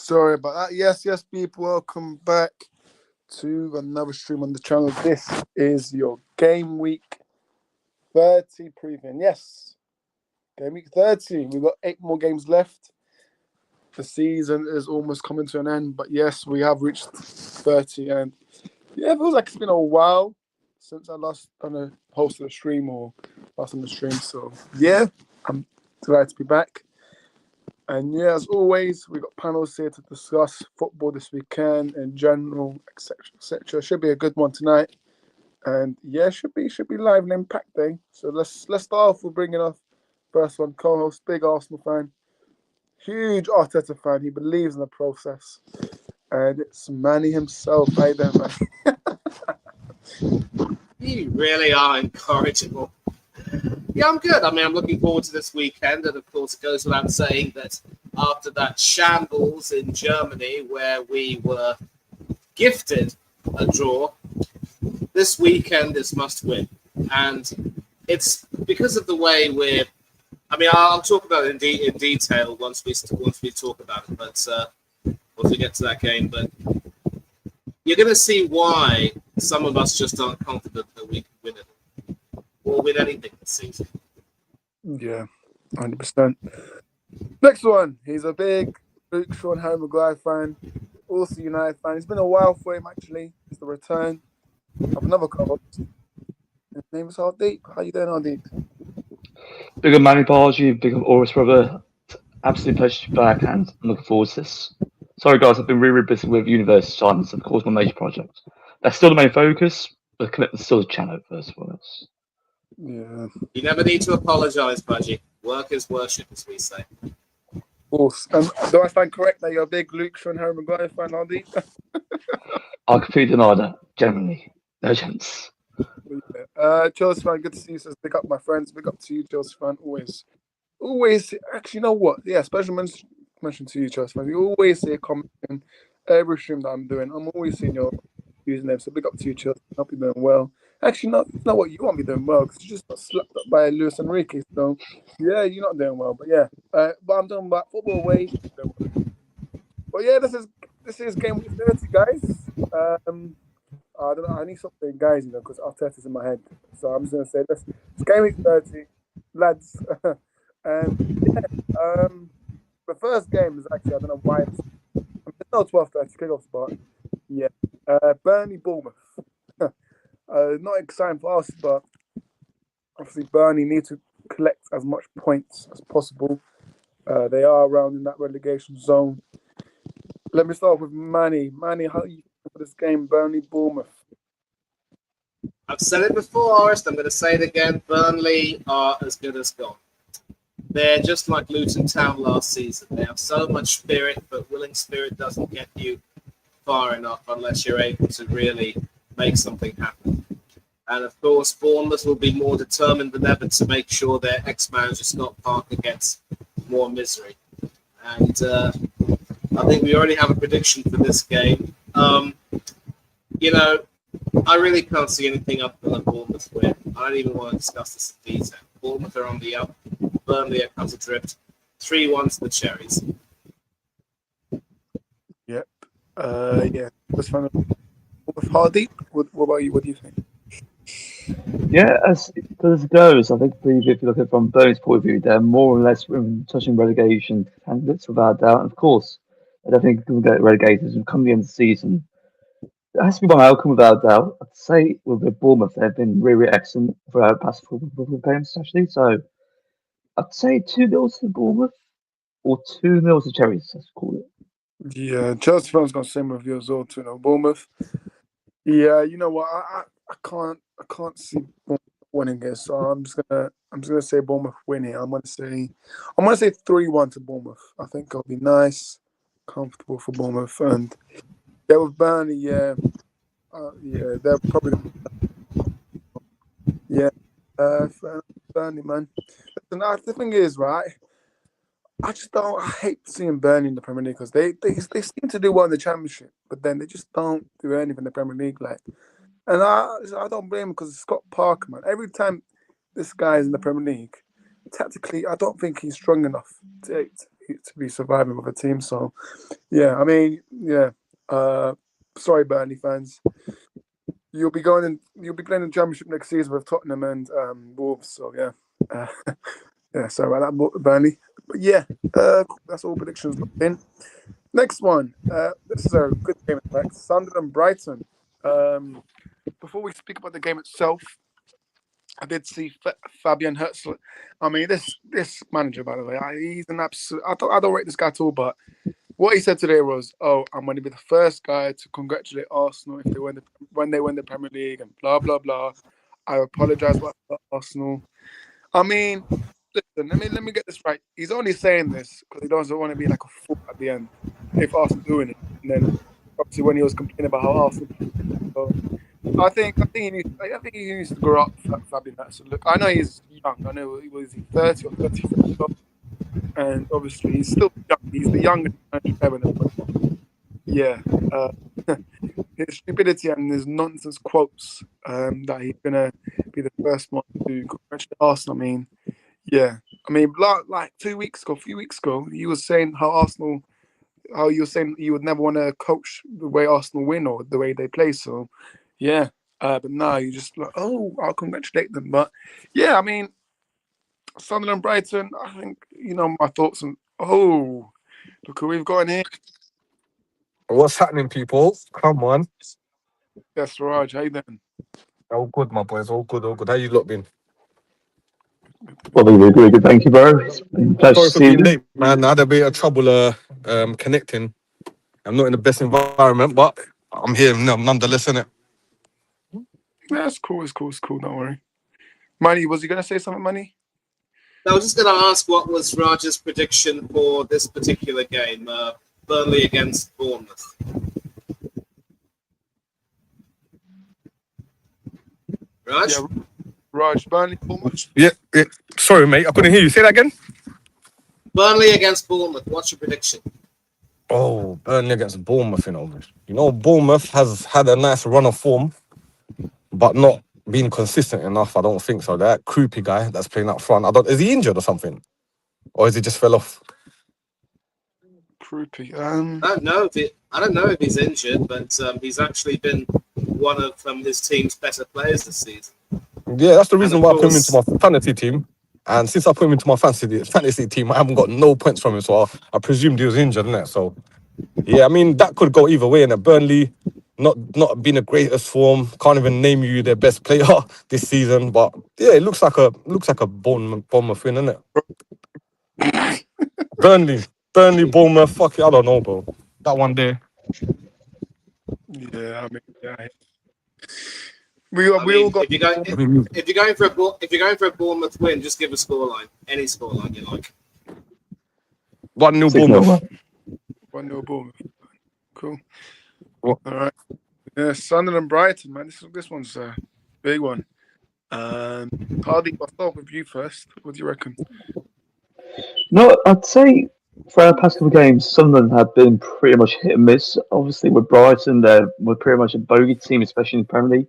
Sorry about that. Yes, people. Welcome back to another stream on the channel. This is your Game Week 30 preview. And yes, Game Week 30. We've got 8 more games left. The season is almost coming to an end. But yes, we have reached 30. And yeah, it feels like it's been a while since I last hosted a stream or last on the stream. So yeah, I'm glad to be back. And yeah, as always, we've got panels here to discuss football this weekend in general, etc., etc. Should be a good one tonight, and yeah, should be live and impact day. So let's start off with bringing off first one co-host, big Arsenal fan, huge Arteta fan. He believes in the process, and it's Manny himself. Hey there, man. You really are incorrigible. Yeah, I'm good. I mean, I'm looking forward to this weekend, and of course, it goes without saying that after that shambles in Germany, where we were gifted a draw, this weekend is must win, and it's because of the way we're. I mean, I'll talk about it in detail once we talk about it, but once we get to that game, but you're going to see why some of us just aren't confident that we can win it. Or with anything this season. Yeah, 100%. Next one. He's a big Luke Shaw and Harry Maguire fan, also United fan. It's been a while for him, actually. It's the return of another co-host. His name is Hardeep. How you doing, Hardeep? Big up Manny Apology, big up Oris brother. Absolute pleasure to be back, and I'm looking forward to this. Sorry guys, I've been really busy with university assignments, of course, my major project. That's still the main focus, but commitment's still the channel first of all. Yeah. You never need to apologise, Budgie. Work is worship, as we say. Of course. Do I stand correct that you're a big Luke Shaw and Harry Maguire fan, Hardeep? I completely deny that, generally. No chance. Chelsea fan, good to see you. Says big up my friends. Big up to you, Chelsea fan. Always. Actually, you know what? Yeah, special mention to you, Chelsea fan. You always see a comment in every stream that I'm doing. I'm always seeing your username. So big up to you, Chelsea. Hope you're doing well. Actually, you know what? You won't be doing well because you just got slapped up by Luis Enrique. So yeah, you're not doing well. But yeah, but I'm talking about football way. But yeah, this is game week 30, guys. I don't know. I need something, guys, because Arteta's in my head. So I'm just gonna say this. It's game week 30, lads. And yeah, the first game is actually, I don't know why it's not 12:30 kickoff spot. Yeah, Burnley Bournemouth. Not exciting for us, but obviously Burnley need to collect as much points as possible. They are around in that relegation zone. Let me start with Manny. Manny, how are you for this game, Burnley Bournemouth? I've said it before, Orest. I'm going to say it again. Burnley are as good as gone. They're just like Luton Town last season. They have so much spirit, but willing spirit doesn't get you far enough unless you're able to really make something happen. And of course, Bournemouth will be more determined than ever to make sure their ex-manager Scott Parker gets more misery. And I think we already have a prediction for this game. I really can't see anything other than a Bournemouth win. I don't even want to discuss this in detail. Bournemouth are on the up. Burnley are cut adrift. 3-1 to the Cherries. Yep. Yeah. This one with Hardeep. What about you? What do you think? Yeah, as this goes, I think if you look at it from Burnley's point of view, they're more or less touching relegation candidates without doubt. And of course, I don't think we'll get relegated and come the end of the season. It has to be one outcome without doubt. I'd say with the Bournemouth, they've been really excellent throughout the past 4 games, actually. So I'd say 2-0 to Bournemouth or 2-0 to Cherries, let's call it. Yeah, Chelsea fans got the same review as well, too. Bournemouth. Yeah, you know what? I can't see Bournemouth winning this, so I'm just gonna say Bournemouth winning. I'm gonna say 3-1 to Bournemouth. I think it'll be nice, comfortable for Bournemouth, and yeah, with Burnley, yeah, they're probably Burnley, man. The thing is, right? I hate seeing Burnley in the Premier League because they seem to do well in the Championship, but then they just don't do anything in the Premier League, like. And I don't blame him because it's Scott Parker, man. Every time this guy is in the Premier League, tactically, I don't think he's strong enough. be surviving with a team. So, yeah, I mean, yeah. Sorry, Burnley fans. You'll be playing the Championship next season with Tottenham and Wolves. So yeah, yeah. Sorry about that, Burnley. But yeah, that's all predictions locked in. Next one. This is a good game, in fact. Sunderland Brighton. Before we speak about the game itself, I did see Fabian Herzl. I mean, this manager, by the way, he's an absolute. I don't rate this guy at all, but what he said today was, "Oh, I'm going to be the first guy to congratulate Arsenal if they when they win the Premier League and blah blah blah. I apologize about Arsenal." I mean, listen, let me get this right. He's only saying this because he doesn't want to be like a fool at the end if Arsenal doing it. And then obviously when he was complaining about how Arsenal. So, I think he needs to grow up, Fabian Herzl. Look, I know he's young. I know he was 30 or 34. And obviously, he's still young. He's the youngest manager ever. Yeah. His stupidity and his nonsense quotes that he's going to be the first one to congratulate Arsenal. I mean, yeah. I mean, like 2 weeks ago, a few weeks ago, he was saying how you were saying you would never want to coach the way Arsenal win or the way they play. So, yeah. But now you just like, oh, I'll congratulate them. But, yeah, I mean, Sunderland Brighton, I think, my thoughts on, look who we've got in here. What's happening, people? Come on. Yes, Raj, how you doing? All good, my boys. All good, all good. How you lot been? Well, really good. Thank you, bro. It's been a pleasure Sorry to for see being you. late, man. I had a bit of trouble connecting. I'm not in the best environment, but I'm here nonetheless, innit? Yeah, it's cool. Don't worry. Manny, was he going to say something, Manny? I was just going to ask what was Raj's prediction for this particular game, Burnley against Bournemouth. Raj? Yeah, Raj, Burnley, Bournemouth. Yeah. Sorry, mate. I couldn't hear you. Say that again. Burnley against Bournemouth. What's your prediction? Oh, Burnley against Bournemouth, Bournemouth has had a nice run of form, but not been consistent enough. I don't think so. That Kroopy guy that's playing up front, is he injured or something? Or is he just fell off? Kroopy. I don't know if he's injured, but he's actually been one of his team's better players this season. Yeah, that's the reason why I put him into my fantasy team. And since I put him into my fantasy team, I haven't got no points from him. So I presumed he was injured, innit? So, yeah, I mean, that could go either way. And Burnley, not being the greatest form, can't even name you their best player this season. But yeah, it looks like a Bournemouth win, innit? Burnley, Bournemouth. Fuck it, I don't know, bro. That one there. Yeah, I mean, yeah. We all got. If you're going for a Bournemouth win, just give a scoreline, any scoreline you like. 1-0 Bournemouth. 1-0 Bournemouth. Cool. What? All right. Yeah, Sunderland Brighton, man. This one's a big one. Hardy, I'll start with you first. What do you reckon? No, I'd say for our past couple of games, Sunderland have been pretty much hit and miss. Obviously, with Brighton, we're pretty much a bogey team, especially in the Premier League.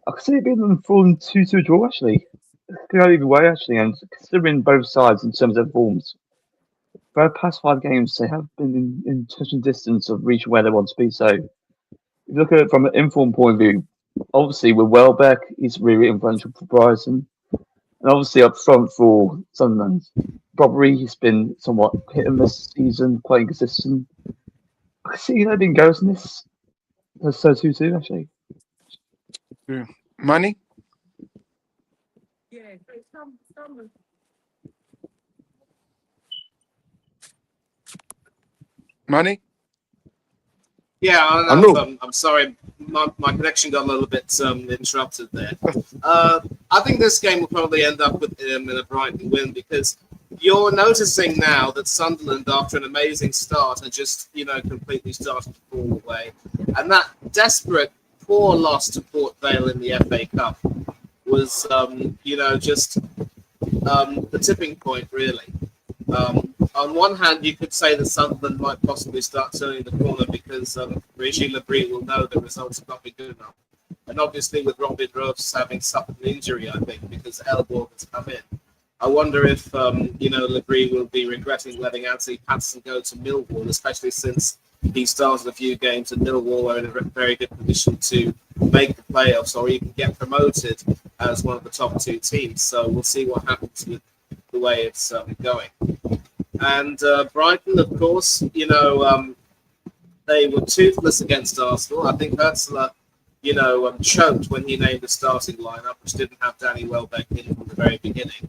I could see it being a full 2-2 draw, actually. It could go either way, actually, and considering both sides in terms of forms. For our past 5 games, they have been in touching distance of reaching where they want to be. So, if you look at it from an informed point of view, obviously, with Welbeck, he's really influential for Brighton. And obviously, up front for Sunderland, Robbery, he's been somewhat hit and miss this season, quite inconsistent. I could see they've been goes in this. So 2-2, actually. Yeah. Money? Yeah, Money? Yeah, I'm sorry, my connection got a little bit interrupted there. I think this game will probably end up with in a Brighton win because you're noticing now that Sunderland, after an amazing start, are just completely started to fall away, and that desperate, poor loss to Port Vale in the FA Cup was just the tipping point, really. On one hand, you could say that Sunderland might possibly start turning the corner because Regis Lebris will know the results have not been good enough. And obviously with Robin Rose having suffered an injury, I think, because Elborg has come in. I wonder if Legree will be regretting letting Anthony Patterson go to Millwall, especially since he started a few games at Millwall, were in a very good position to make the playoffs or even get promoted as one of the top two teams. So we'll see what happens with the way it's going. And Brighton, of course, they were toothless against Arsenal. I think Hurtsler, choked when he named the starting lineup, which didn't have Danny Welbeck in from the very beginning.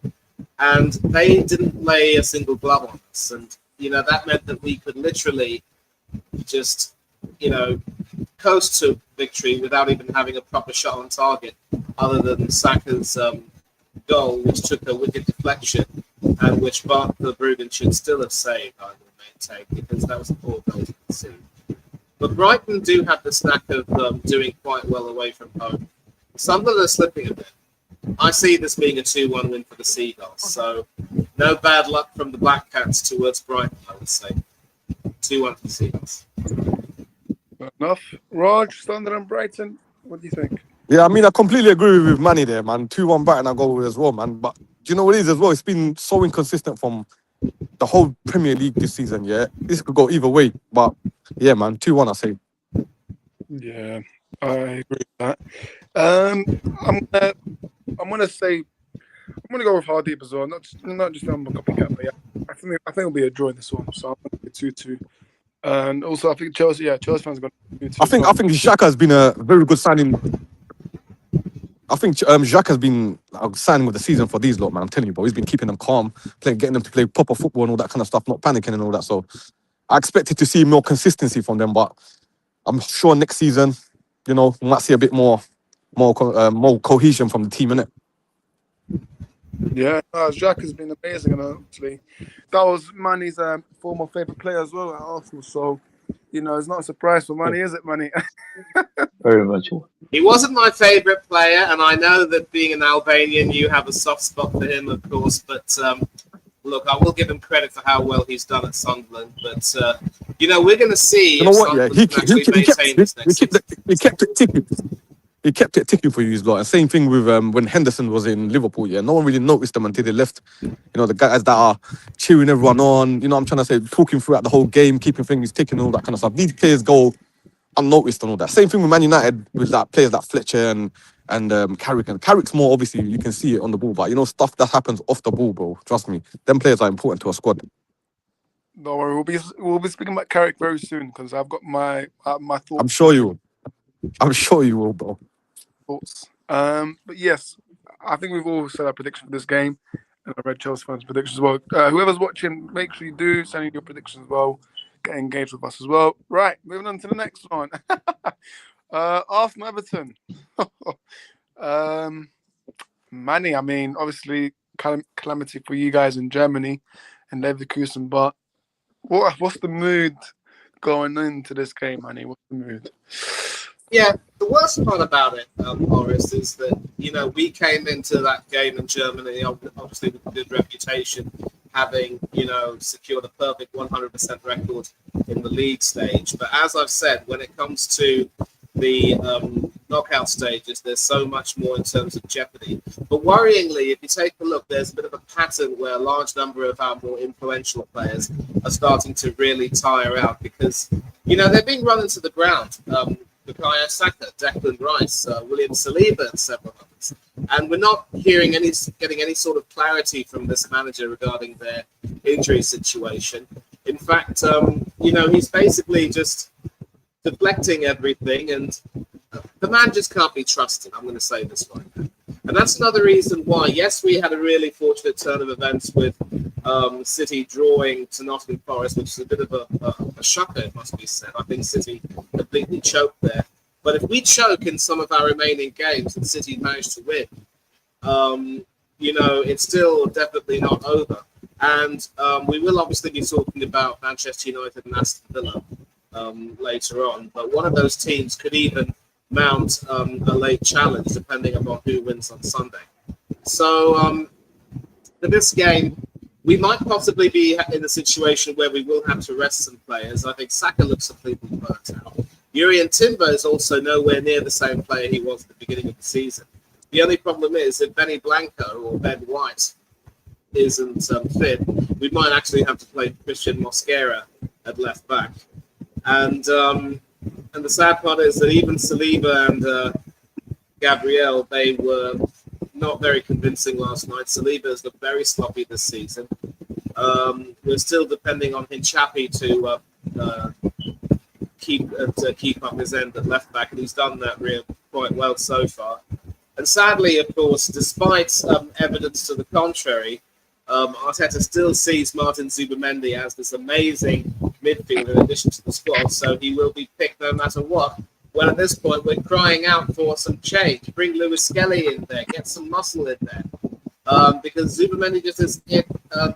And they didn't lay a single glove on us. And, that meant that we could literally just, coast to victory without even having a proper shot on target, other than Saka's goal, which took a wicked deflection and which Bart Verbruggen should still have saved, I will maintain, because that was a poor goal to concede. But Brighton do have the knack of doing quite well away from home. Sunderland are slipping a bit. I see this being a 2-1 win for the Seagulls, so no bad luck from the Black Cats towards Brighton, I would say. 2-1 for the Seagulls. Fair enough. Raj, Sunderland, Brighton, what do you think? Yeah, I mean, I completely agree with Manny there, man. 2-1 Brighton, I go with as well, man. But do you know what it is as well? It's been so inconsistent from the whole Premier League this season, yeah? This could go either way, but yeah, man, 2-1, I say. Yeah, I agree with that. I'm gonna go with Hardeep as well. Not just I'm a copycat, but yeah, I think it'll be a draw in this one. So I'm gonna get 2-2. And also, I think Chelsea fans got 2-2. I think Xhaka has been a very good signing. I think Xhaka has been signing with the season for these lot, man. I'm telling you, bro. He's been keeping them calm, getting them to play proper football and all that kind of stuff, not panicking and all that. So I expected to see more consistency from them, but I'm sure next season, we might see a bit more cohesion from the team, innit? Yeah, Jack has been amazing, and actually, that was Manny's former favourite player as well at Arsenal. So, it's not a surprise for Manny, is it, Manny? Very much. He wasn't my favourite player, and I know that being an Albanian, you have a soft spot for him, of course. But look, I will give him credit for how well he's done at Sunderland. But we're going to see. You know what? Yeah, he kept it ticking. He kept it ticking for you, lot. And same thing with when Henderson was in Liverpool. Yeah, no one really noticed them until they left. The guys that are cheering everyone on. I'm trying to say, talking throughout the whole game, keeping things ticking, and all that kind of stuff. These players go unnoticed and all that. Same thing with Man United with that players like Fletcher and Carrick. And Carrick's more obviously you can see it on the ball, but stuff that happens off the ball, bro. Trust me, them players are important to a squad. Don't worry, we'll be speaking about Carrick very soon because I've got my thoughts. I'm sure you will, bro. Thoughts. But yes, I think we've all said our prediction for this game, and I read Chelsea fans' predictions as well. Whoever's watching, make sure you do send in your predictions as well. Get engaged with us as well. Right, moving on to the next one. Arsenal Everton. Manny, I mean, obviously calamity for you guys in Germany and Leverkusen, but what's the mood going into this game, Manny? What's the mood? Yeah, the worst part about it, Horace, is that, we came into that game in Germany, obviously with a good reputation, having, secured a perfect 100% record in the league stage. But as I've said, when it comes to the knockout stages, there's so much more in terms of jeopardy. But worryingly, if you take a look, there's a bit of a pattern where a large number of our more influential players are starting to really tire out because, they're being run into the ground. Bukayo Saka, Declan Rice, William Saliba, and several others. And we're not getting any sort of clarity from this manager regarding their injury situation. In fact, he's basically just deflecting everything, and the man just can't be trusted. I'm going to say this right now. And that's another reason why, yes, we had a really fortunate turn of events with City drawing to Nottingham Forest, which is a bit of a shocker, it must be said. I think City completely choked there. But if we choke in some of our remaining games and City managed to win, it's still definitely not over. And we will obviously be talking about Manchester United and Aston Villa later on. But one of those teams could even mount a late challenge depending upon who wins on Sunday. So for this game, we might possibly be in a situation where we will have to rest some players. I think Saka looks completely burnt out. Jurriën Timber is also nowhere near the same player he was at the beginning of the season. The only problem is if Benny Blanco or Ben White isn't fit, we might actually have to play Christian Mosquera at left back. And the sad part is that even Saliba and Gabriel, they were not very convincing last night. Saliba has looked very sloppy this season. We're still depending on Hinchapi to keep up his end at left back, and he's done that quite well so far. And sadly, of course, despite evidence to the contrary, Arteta still sees Martin Zubimendi as this amazing midfielder in addition to the squad, so he will be picked no matter what. Well, at this point, we're crying out for some change. Bring Lewis Skelly in there, get some muscle in there, because Zubimendi just is it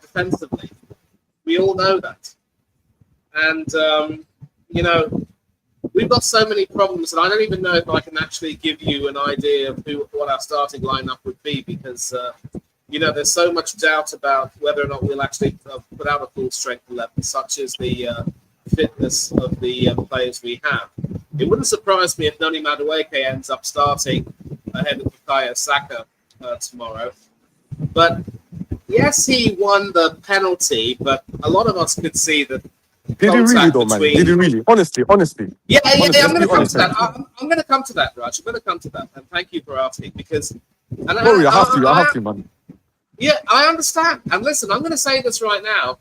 defensively. We all know that. And, we've got so many problems, and I don't even know if I can actually give you an idea of what our starting lineup would be, because there's so much doubt about whether or not we'll actually put out a full strength 11, such as the fitness of the players we have. It wouldn't surprise me if Noni Madueke ends up starting ahead of Bukayo Saka tomorrow. But yes, he won the penalty, but a lot of us could see that. Did he really though, man? Did he really? Honestly. Yeah. I'm going to come to that. I'm going to come to that, Raj. I'm going to come to that, and thank you for asking, because. I have to, man. Yeah, I understand. And listen, I'm going to say this right now.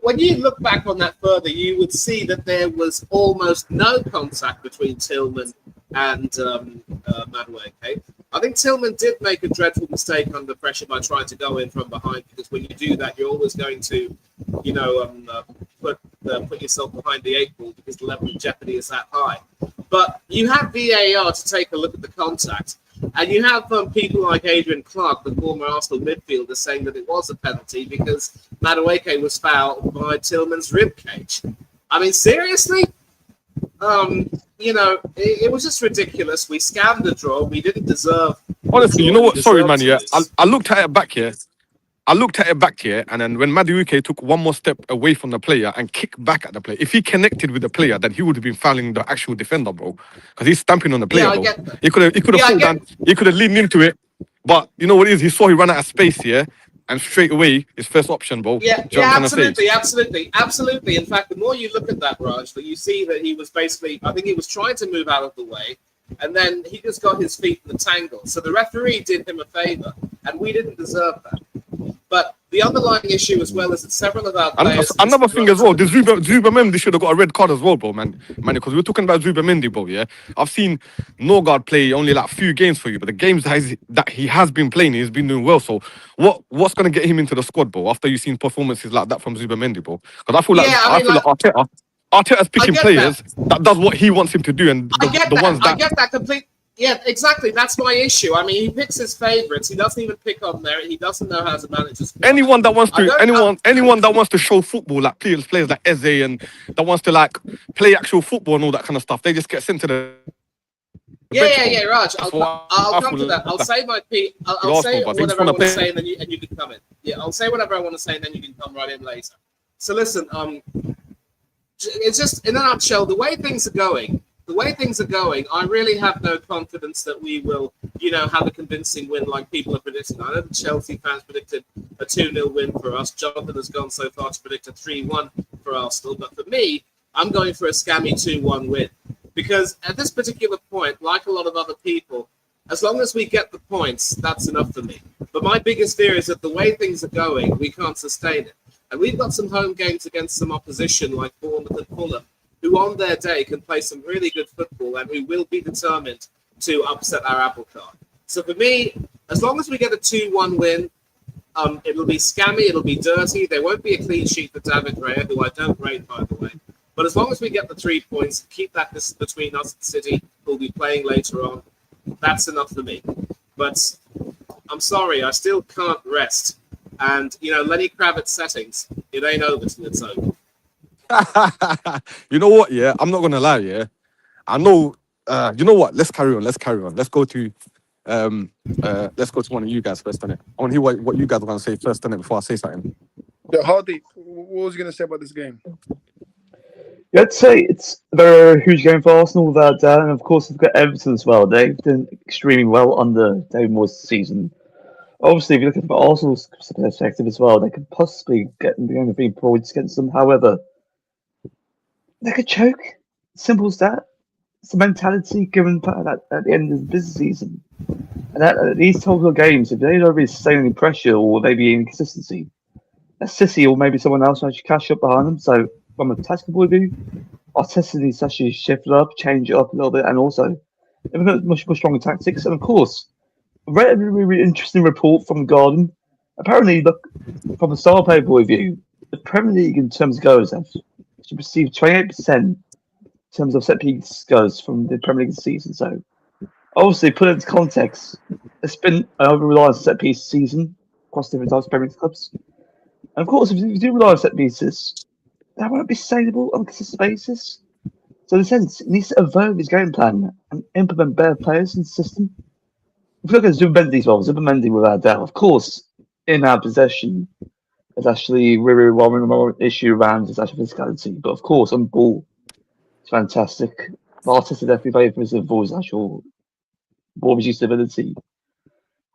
When you look back on that further, you would see that there was almost no contact between Tillman and Madueke. I think Tillman did make a dreadful mistake under pressure by trying to go in from behind, because when you do that, you're always going to, put yourself behind the 8 ball, because the level of jeopardy is that high. But you have VAR to take a look at the contact. And you have people like Adrian Clark, the former Arsenal midfielder, saying that it was a penalty because Madueke was fouled by Tillman's ribcage. I mean, seriously? It was just ridiculous. We scammed the draw. We didn't deserve. Honestly, you know what? Sorry, man. Yeah, I looked at it back here. And then when Madueke took one more step away from the player and kicked back at the player, if he connected with the player, then he would have been fouling the actual defender, bro. Because he's stamping on the player, bro. He could have fallen down. He could have leaned into it. But you know what it is? He saw he ran out of space here, and straight away, his first option, bro. Absolutely. In fact, the more you look at that, Raj, that you see that he was basically, I think he was trying to move out of the way, and then he just got his feet in the tangle. So the referee did him a favour, and we didn't deserve that. But the underlying issue as well is that several of our players... Another thing as well, Zubimendi should have got a red card as well, bro, man. Because we're talking about Zubimendi, bro, yeah? I've seen Norgard play only like a few games for you, but the games that he has been playing, he's been doing well. So what's going to get him into the squad, bro, after you've seen performances like that from Zubimendi, bro? Because I feel like Arteta's picking players that does what he wants him to do, and I get that complete. Yeah, exactly. That's my issue. I mean, he picks his favourites. He doesn't even pick on merit. He doesn't know how to manage his squad. Anyone that wants to show football, like players like Eze, and that wants to like play actual football and all that kind of stuff, they just get sent to the. Yeah, Raj. I'll come to that. I'll say my piece. I'll say whatever I want to say, and then you can come in. Yeah, I'll say whatever I want to say, and then you can come right in later. So listen, it's just in a nutshell, the way things are going, I really have no confidence that we will, have a convincing win like people are predicting. I know the Chelsea fans predicted a 2-0 win for us. Jonathan has gone so far to predict a 3-1 for Arsenal. But for me, I'm going for a scammy 2-1 win. Because at this particular point, like a lot of other people, as long as we get the points, that's enough for me. But my biggest fear is that the way things are going, we can't sustain it. And we've got some home games against some opposition like Bournemouth and Fulham, who on their day can play some really good football and who will be determined to upset our apple cart. So for me, as long as we get a 2-1 win, it'll be scammy, it'll be dirty. There won't be a clean sheet for David Raya, who I don't rate, by the way. But as long as we get the 3 points, keep that distance between us and City, who'll be playing later on, that's enough for me. But I'm sorry, I still can't rest. And, Lenny Kravitz settings, it ain't over till it's over. You know what? Yeah, I'm not gonna lie. Yeah, I know. You know what? Let's carry on. Let's go to one of you guys first, innit? I want to hear what you guys are gonna say first, innit, before I say something. Yeah, Hardy, what was you gonna say about this game? Yeah, I'd say it's a very huge game for Arsenal without doubt, and of course we've got Everton as well. They've done extremely well under David Moyes' season. Obviously, if you look at the Arsenal's perspective as well, they could possibly get the 3 points against them. However, they could choke. Simple as that. It's the mentality given at the end of the business season. And these total games, if they don't really sustain any pressure or maybe inconsistency, that's City or maybe someone else actually cash up behind them. So, from a tactical point of view, Arteta needs to actually shift it up, change it up a little bit, and also implement much more stronger tactics. And of course, I read a really interesting report from the Guardian. Apparently, look, from a star player point of view, the Premier League in terms of goals have received 28% in terms of set piece goals from the Premier League this season. So, obviously, put it into context, it's been an over-reliance set piece season across different types of Premier League clubs. And of course, if you do rely on set pieces, that won't be sustainable on a consistent basis. So, in a sense, he needs to evolve his game plan and implement better players in the system. If you look at Zubimendi's role, Zubimendi without doubt, of course, in our possession, there's actually really one issue around his actual physicality. But of course, on ball, it's fantastic. Arteta definitely played for his actual ball reduced ability.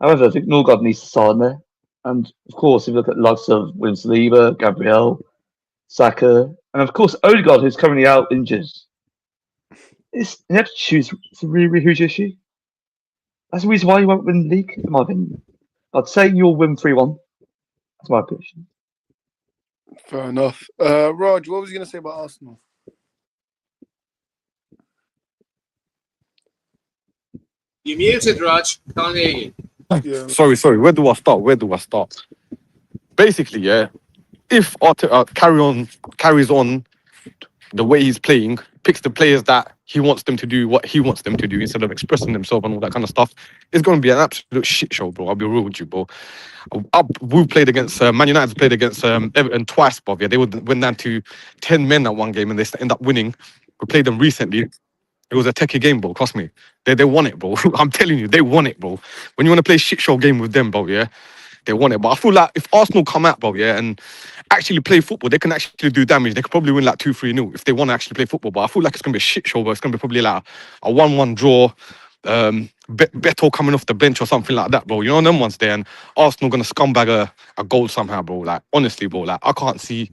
However, I think Norgard needs to start in there. And of course, if you look at the likes of William Saliba, Gabriel, Saka, and of course Odegaard, who's currently out injured, you have to choose really who's your issue. That's the reason why you won't win the league, in my opinion. I'd say you'll win 3-1. That's my prediction. Fair enough. Raj, what was you going to say about Arsenal? You muted, Raj. Can't hear you. Yeah. Sorry. Where do I start? Basically, yeah. If Arteta carries on the way he's playing, picks the players that he wants them to do what he wants them to do instead of expressing themselves and all that kind of stuff, it's going to be an absolute shit show, bro. I'll be real with you, bro. We played against Man United. Played against Everton twice, bro. Yeah, they went down to 10 men at one game and they end up winning. We played them recently. It was a techie game, bro. Trust me. They won it, bro. I'm telling you, they won it, bro. When you want to play a shit show game with them, bro, yeah, they won it. But I feel like if Arsenal come out, bro, yeah, and actually play football, they can actually do damage. They could probably win like 2-3-0 if they want to actually play football. But I feel like it's going to be a shit show, but it's going to be probably like a 1-1 draw. Beto coming off the bench or something like that, bro. You know them ones there, and Arsenal gonna scumbag a goal somehow, bro. Like honestly, bro. Like I can't see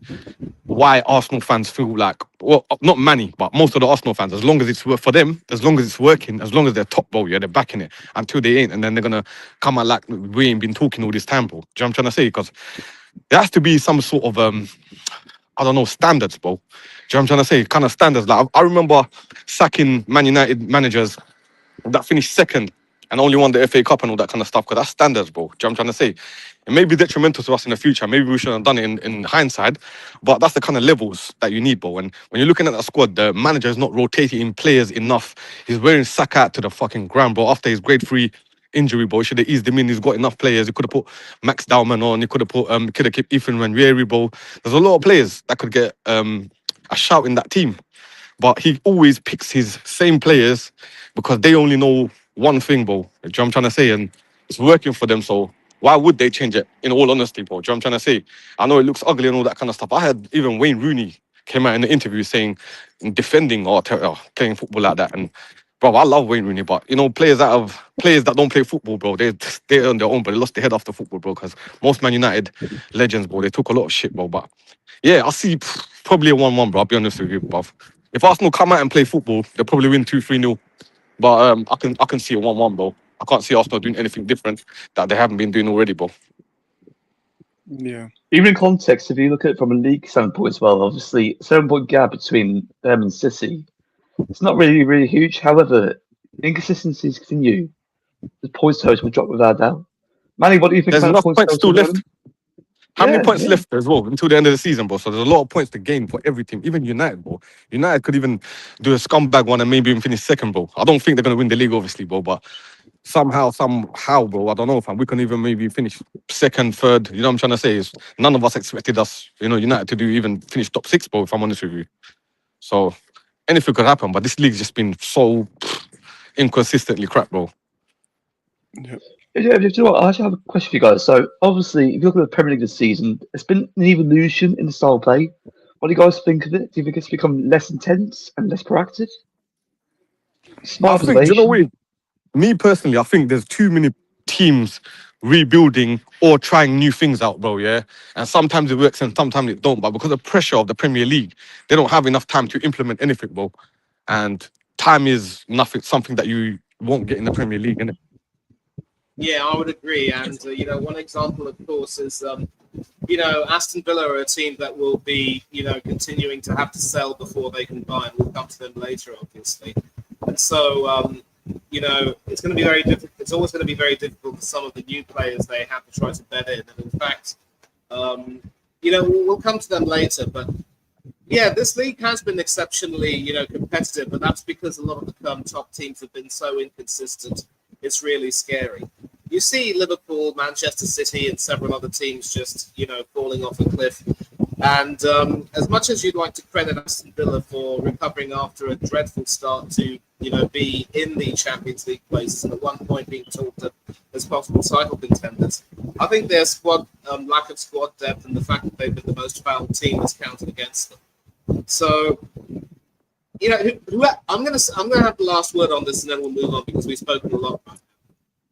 why Arsenal fans feel like, well, not many, but most of the Arsenal fans, as long as it's for them, as long as it's working, as long as they're top, bro, yeah, they're backing it. Until they ain't, and then they're gonna come out like we ain't been talking all this time, bro. Do you know what I'm trying to say? Because there has to be some sort of I don't know, standards, bro. Do you know what I'm trying to say? Kind of standards. Like I remember sacking Man United managers that finished second and only won the FA Cup and all that kind of stuff, because that's standards, bro. Do you know what I'm trying to say? It may be detrimental to us in the future. Maybe we shouldn't have done it in hindsight, but that's the kind of levels that you need, bro. And when you're looking at that squad, the manager is not rotating players enough. He's wearing Saka out to the fucking ground, bro. After his grade 3 injury, bro, he should have eased him in. He's got enough players. He could have put Max Dowman on. He could have kept Ethan Ranieri, bro. There's a lot of players that could get a shout in that team. But he always picks his same players because they only know one thing, bro. Do you know what I'm trying to say? And it's working for them, so why would they change it, in all honesty, bro? Do you know what I'm trying to say? I know it looks ugly and all that kind of stuff. I had even Wayne Rooney came out in the interview saying, defending or playing football like that. And, bro, I love Wayne Rooney, but, you know, players that don't play football, bro, they're on their own, but they lost their head off the football, bro, because most Man United legends, bro, they took a lot of shit, bro. But, yeah, I see probably a 1-1, bro. I'll be honest with you, bro. If Arsenal come out and play football, they'll probably win 2-3-0. But I can see a 1-1, bro. I can't see Arsenal doing anything different that they haven't been doing already, bro. Yeah. Even in context, if you look at it from a league standpoint as well, obviously, 7-point gap between them and City, it's not really huge. However, inconsistencies continue. The points total will drop without doubt. Manny, what do you think? There's enough points still left. How many points left as well until the end of the season, bro? So there's a lot of points to gain for every team, even United, bro. United could even do a scumbag one and maybe even finish second, bro. I don't think they're going to win the league, obviously, bro, but somehow, bro, I don't know, fam. We can even maybe finish second, third. You know what I'm trying to say? Is none of us expected us, you know, United to do even finish top 6, bro, if I'm honest with you. So anything could happen, but this league's just been so inconsistently crap, bro. Yep. Yeah, you know what? I actually have a question for you guys. So, obviously, if you look at the Premier League this season, it's been an evolution in the style of play. What do you guys think of it? Do you think it's become less intense and less proactive? I think, do you know what? Me personally, I think there's too many teams rebuilding or trying new things out, bro. Yeah, and sometimes it works and sometimes it don't. But because of the pressure of the Premier League, they don't have enough time to implement anything, bro. And time is something that you won't get in the Premier League, innit? Yeah, I would agree. And, one example, of course, is, Aston Villa are a team that will be, continuing to have to sell before they can buy. And we'll come to them later, obviously. And so, it's going to be very difficult. It's always going to be very difficult for some of the new players they have to try to bed in. And in fact, we'll come to them later. But yeah, this league has been exceptionally, competitive, but that's because a lot of the top teams have been so inconsistent. It's really scary. You see Liverpool, Manchester City, and several other teams just, falling off a cliff. And as much as you'd like to credit Aston Villa for recovering after a dreadful start to, be in the Champions League places and at one point being talked of as possible title contenders, I think their squad, lack of squad depth and the fact that they've been the most fouled team has counted against them. So, I'm gonna have the last word on this, and then we'll move on because we've spoken a lot about it.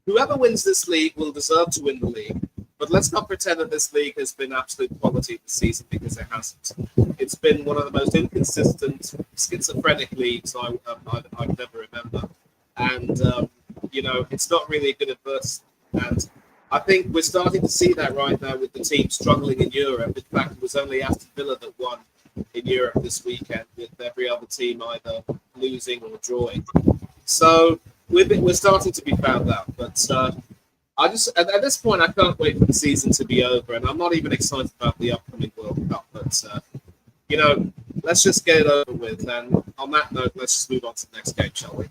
Whoever wins this league will deserve to win the league, but let's not pretend that this league has been absolute quality this season, because it hasn't. It's been one of the most inconsistent, schizophrenic leagues I've never remember, and it's not really a good advertisement. And I think we're starting to see that right now with the team struggling in Europe. In fact, it was only Aston Villa that won in Europe this weekend, with every other team either losing or drawing. So we're starting to be found out. But I just at this point, I can't wait for the season to be over, and I'm not even excited about the upcoming World Cup. But let's just get it over with. And on that note, let's just move on to the next game, shall we?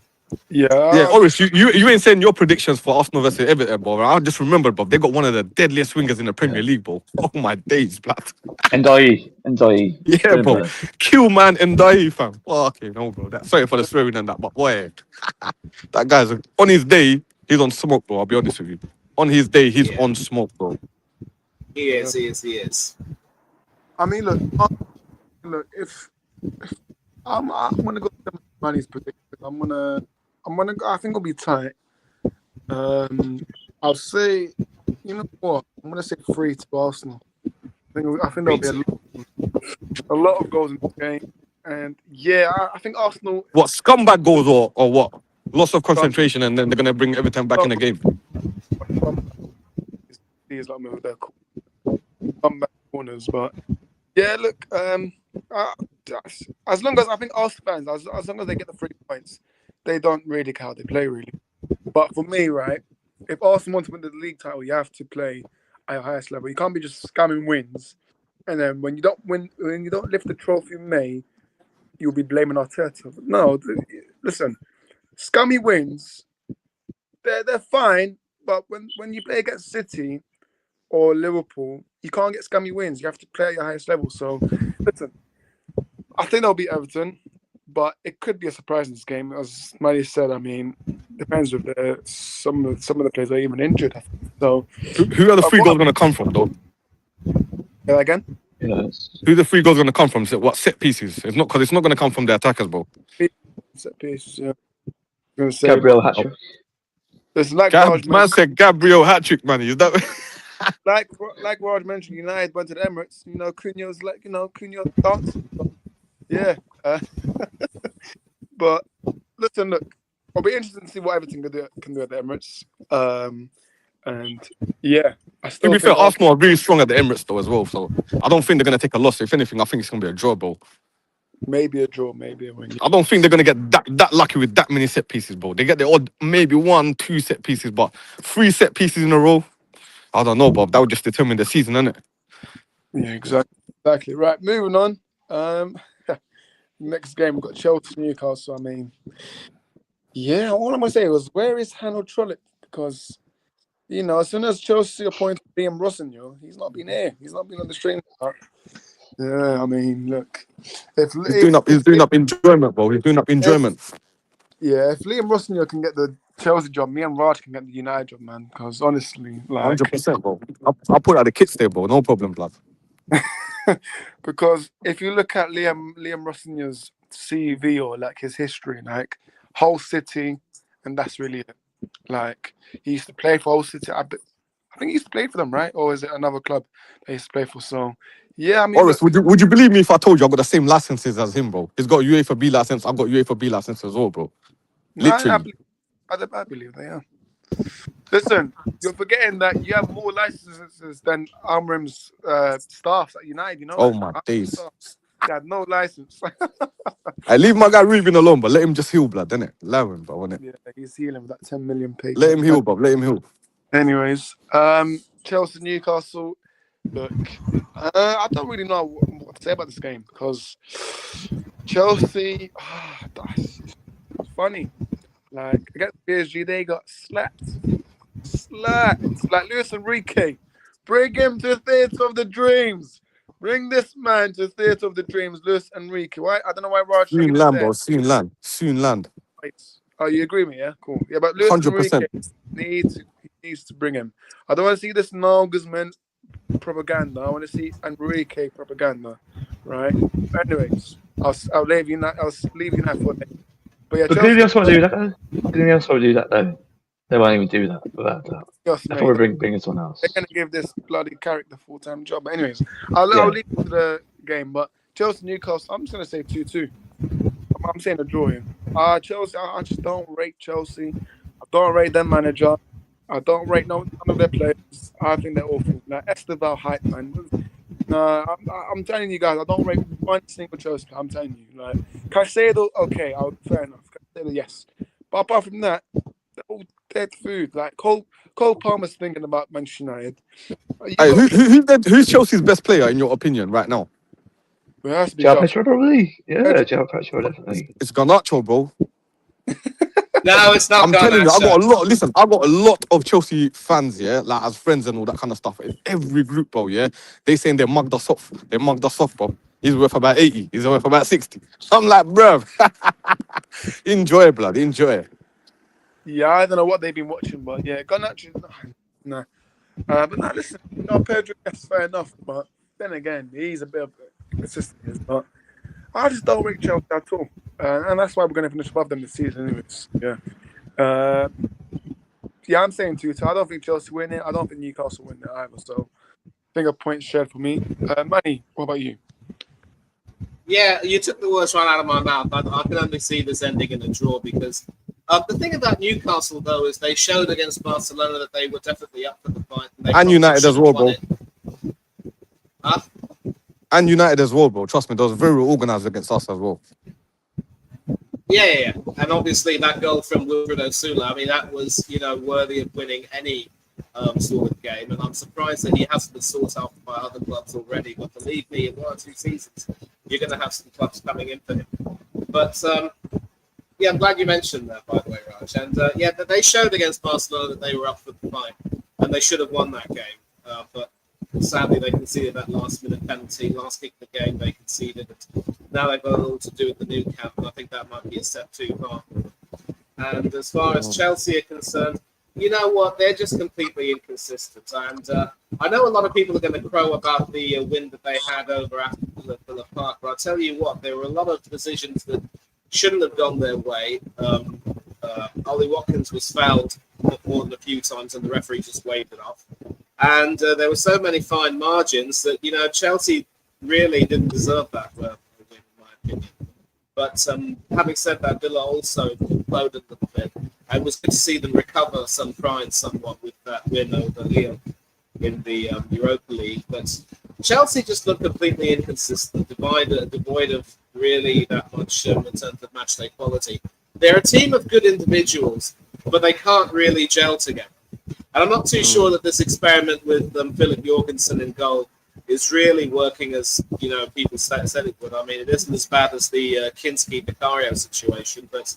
Yeah. Oris, you ain't saying your predictions for Arsenal versus Everton, bro. I just remembered, bro. They got one of the deadliest wingers in the Premier League, bro. Oh my days, blood. Ndiaye. Yeah, bro. Kill man Ndiaye, fam. Okay, no, bro. Sorry for the swearing and that, but boy, that guy's on his day, he's on smoke, bro. I'll be honest with you. On his day, he's on smoke, bro. He is. I mean, look, if I'm gonna go with Manny's prediction. I think it'll be tight. I'll say, you know what? I'm gonna say 3 to Arsenal. I think there'll be a lot of goals in the game, and yeah, I think Arsenal. What, scumbag goals or what? Loss of concentration, and then they're gonna bring everything back in the game. He's like with their comeback corners, but yeah, look, as long as I think Arsenal fans, as long as they get the 3 points, they don't really care how they play, really. But for me, right, if Arsenal want to win the league title, you have to play at your highest level. You can't be just scamming wins, and then when you don't win, when you don't lift the trophy in May, you'll be blaming Arteta. No, listen, scummy wins, they're fine, but when you play against City or Liverpool, you can't get scummy wins. You have to play at your highest level. So, listen, I think they'll beat Everton, but it could be a surprise in this game. As Maddie said, I mean, depends if some of the players are even injured. So, who are the 3 goals going to come from, though? Yeah, again? Yes. Who the 3 goals going to come from? What, set pieces? It's not going to come from the attackers, bro. Set pieces, yeah. I'm say, Gabriel hat-trick. Listen, like Man said Gabriel hat-trick, man. Is that... like Raj mentioned, United went to the Emirates. Cunha's Cunha dancing. Yeah. But listen, look, I'll be interested to see what Everton can do at the Emirates. And yeah, to be fair, Arsenal are really strong at the Emirates though as well. So I don't think they're going to take a loss. If anything, I think it's going to be a draw, bro. Maybe a draw, maybe a win. I don't think they're going to get that lucky with that many set pieces, bro. They get the odd, maybe 1, 2 set pieces, but 3 set pieces in a row, I don't know, Bob. That would just determine the season, innit? Yeah, exactly. Right, moving on. Next game, we've got Chelsea, Newcastle. I mean, yeah, all I'm going to say was, where is Hanno Trollope? Because, as soon as Chelsea appointed Liam Rossignol, he's not been here. He's not been on the stream. Yeah, I mean, look. He's doing up enjoyment, bro. He's doing up enjoyment. If Liam Rossignol can get the Chelsea job, me and Raj can get the United job, man. Because honestly, 100%, bro. I'll put out the kits there, bro. No problem, blood. Because if you look at Liam Rossignol's CV or his history, Hull City, and that's really it. Like, he used to play for Hull City. I think he used to play for them, right? Or is it another club that he used to play for? So, yeah, I mean, Oris, would you believe me if I told you I got the same licenses as him, bro? He's got a UEFA B license. I've got UEFA B license as well, bro. no, Literally. I believe that, yeah. Listen, you're forgetting that you have more licenses than Amrim's staffs at United. You know Oh that? my days. He had no license. I leave my guy Ruben alone, but let him just heal, blood, innit? Allow him, bro, innit? Yeah, he's healing with that 10 million pay. Let him heal, bro. Let him heal. Anyways, Chelsea, Newcastle. Look, I don't really know what to say about this game because Chelsea, that's funny. Like, against PSG, they got slapped. Like Luis Enrique, bring him to Theatre of the Dreams. Bring this man to Theatre of the Dreams, Luis Enrique. Why? I don't know why Raj Soon is land, there. bro. Soon land. Soon land. Oh, you agree with me? Yeah, cool. Yeah, but Luis 100%. Enrique needs to bring him. I don't want to see this Nagelsmann propaganda. I want to see Enrique propaganda, right? Anyways, I'll leave you that. I'll leave you that for a minute. But yeah, But Chelsea, didn't else want to do that though? Didn't else want to do that though? They won't even do that without that. just, I mate, thought we're bringing someone else. they're gonna give this bloody character full-time job. But anyways, I'll leave you to the game. But Chelsea, Newcastle, I'm just gonna say 2-2. I'm saying a draw here. Chelsea, I just don't rate Chelsea. I don't rate their manager. I don't rate none of their players. I think they're awful. Like Esteval hype, man. No, I'm telling you guys, I don't rate one single Chelsea. I'm telling you, like Caicedo, okay, fair enough. Caicedo, yes, but apart from that, they're all dead food. Like Cole Palmer's thinking about Manchester United. Hey, who's Chelsea's best player in your opinion right now? It has to be João Josh. Pedro probably. Yeah, João Pedro definitely. It's Garnacho, bro. No, it's not. I'm telling you, I got a lot. Listen, I got a lot of Chelsea fans, yeah, like as friends and all that kind of stuff. In every group, bro, yeah, they saying they mugged us off. They mugged us off, bro. He's worth about 80. He's worth about 60. I'm like, bruv, enjoy, blood, enjoy. Yeah, I don't know what they've been watching, but yeah, Garnacho, no. But no, listen, Pedro, that's fair enough. But then again, he's a bit of consistent, but I just don't rate Chelsea at all. And that's why we're going to finish above them this season, anyways. Yeah. I'm saying 2-2. I don't think Chelsea win it. I don't think Newcastle win it either. So I think a point shared for me. Manny, what about you? Yeah, you took the words right out of my mouth. I can only see this ending in a draw because the thing about Newcastle, though, is they showed against Barcelona that they were definitely up for the fight. And United as well, bro. Huh? And United as well, bro. Trust me, they was very organised against us as well. Yeah. And obviously that goal from Wilfred Osula, I mean, that was, worthy of winning any sort of game. And I'm surprised that he hasn't been sought after by other clubs already. But believe me, in 1 or 2 seasons, you're going to have some clubs coming in for him. But, I'm glad you mentioned that, by the way, Raj. And, they showed against Barcelona that they were up for the fight. And they should have won that game. But sadly, they conceded that last-minute penalty. Last kick of the game, they conceded it. Now they've got it all to do with the new camp, and I think that might be a step too far. And as far as Chelsea are concerned, you know what? They're just completely inconsistent. And I know a lot of people are going to crow about the win that they had over Aston Villa Park, but I'll tell you what, there were a lot of decisions that shouldn't have gone their way. Ollie Watkins was fouled more than a few times, and the referee just waved it off. And there were so many fine margins that, Chelsea really didn't deserve that win, in my opinion. But having said that, Villa also imploded a little bit. It was good to see them recover some pride somewhat with that win over Lyon in the Europa League. But Chelsea just looked completely inconsistent, devoid of really that much in terms of matchday quality. They're a team of good individuals, but they can't really gel together. And I'm not too sure that this experiment with Philip Jorgensen in goal is really working as, people said it would. I mean, it isn't as bad as the Kinski-Vicario situation, but,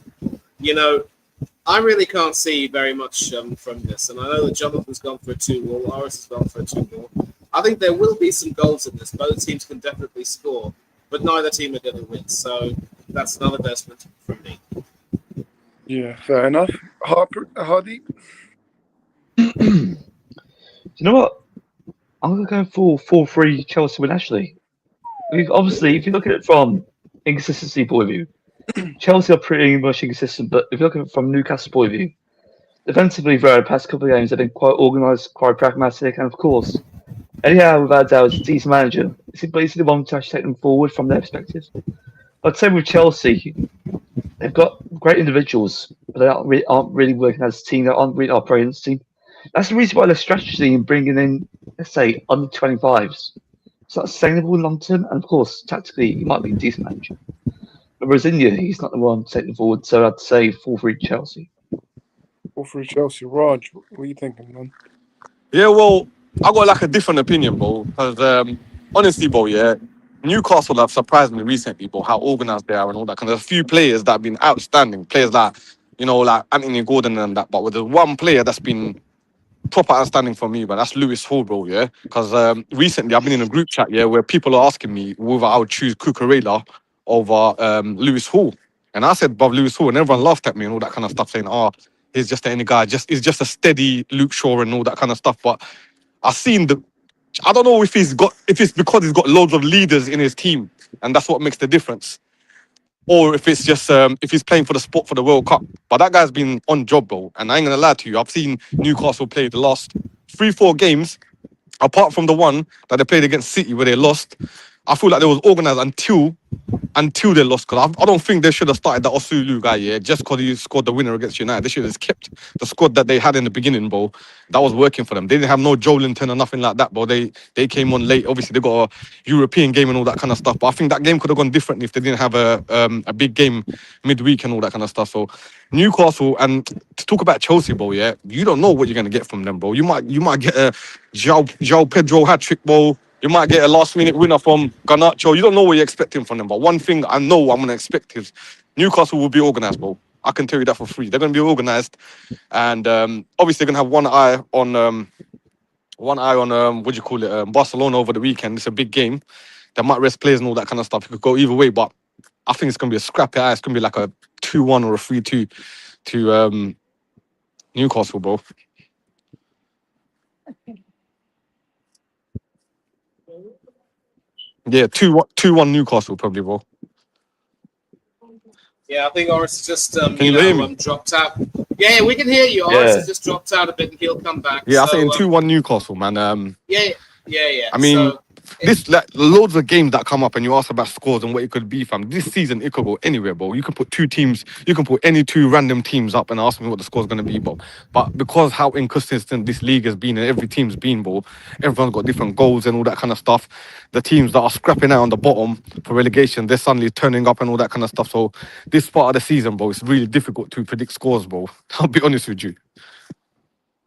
I really can't see very much from this. And I know that Jonathan's gone for a 2-2, Loris has gone for a 2-2. I think there will be some goals in this. Both teams can definitely score, but neither team are going to win. So that's another investment from me. Yeah, fair enough. Hardy? Do you know what? I'm going to go for 4-3 Chelsea win, actually. Obviously, if you look at it from inconsistency point of view, Chelsea are pretty much inconsistent, but if you look at it from Newcastle's point of view, defensively, the past couple of games, they've been quite organised, quite pragmatic, and of course, anyhow, without doubt, is a decent manager. Is he the one to actually take them forward from their perspective? I'd say with Chelsea, they've got great individuals, but they aren't really working as a team. They aren't really operating as a team. That's the reason why their strategy in bringing in, let's say, under 25s. It's not sustainable long term, and of course, tactically, he might be a decent manager. But Rosinha, he's not the one to take them forward, so I'd say 4-3 Chelsea. 4-3 Chelsea. Raj, what are you thinking, man? Yeah, well, I got like a different opinion, bro. Because honestly, bro, yeah, Newcastle have surprised me recently, bro, how organised they are and all that. Because there's a few players that have been outstanding. Players like, like Anthony Gordon and that. But there's one player that's been proper outstanding for me, but that's Lewis Hall, bro, yeah? Because recently I've been in a group chat, yeah, where people are asking me whether I would choose Cucurella over Lewis Hall. And I said, Bob, Lewis Hall, and everyone laughed at me and all that kind of stuff, saying, he's just any guy, he's just a steady Luke Shaw and all that kind of stuff. But I've seen I don't know if it's because he's got loads of leaders in his team, and that's what makes the difference. Or if it's just if he's playing for the spot for the World Cup. But that guy's been on job, bro. And I ain't gonna lie to you, I've seen Newcastle play the last 3-4 games, apart from the one that they played against City where they lost. I feel like they was organised until they lost. Because I don't think they should have started that Osulu guy, yeah, just because he scored the winner against United. They should have kept the squad that they had in the beginning, bro. That was working for them. They didn't have no Joelinton or nothing like that, bro. They came on late. Obviously, they got a European game and all that kind of stuff. But I think that game could have gone differently if they didn't have a big game midweek and all that kind of stuff. So Newcastle, and to talk about Chelsea, bro, yeah, you don't know what you're gonna get from them, bro. You might get a João Pedro hat-trick, bro. You might get a last-minute winner from Garnacho. You don't know what you're expecting from them. But one thing I know I'm going to expect is Newcastle will be organised, bro. I can tell you that for free. They're going to be organised. And obviously, they're going to have one eye on Barcelona over the weekend. It's a big game. They might rest players and all that kind of stuff. It could go either way. But I think it's going to be a scrappy eye. It's going to be like a 2-1 or a 3-2 to Newcastle, bro. Yeah, 2-1 Newcastle probably, bro. Yeah, I think Oris just hear me? dropped out. Yeah, we can hear you. Oris has just dropped out a bit, and he'll come back. Yeah, I think 2-1 Newcastle, man. Yeah. I mean, loads of games that come up, and you ask about scores and what it could be, fam. This season, it could go anywhere, bro. You can put any two random teams up and ask me what the score's going to be, bro. But because how inconsistent this league has been and every team's been, bro, everyone's got different goals and all that kind of stuff. The teams that are scrapping out on the bottom for relegation, they're suddenly turning up and all that kind of stuff. So this part of the season, bro, it's really difficult to predict scores, bro. I'll be honest with you.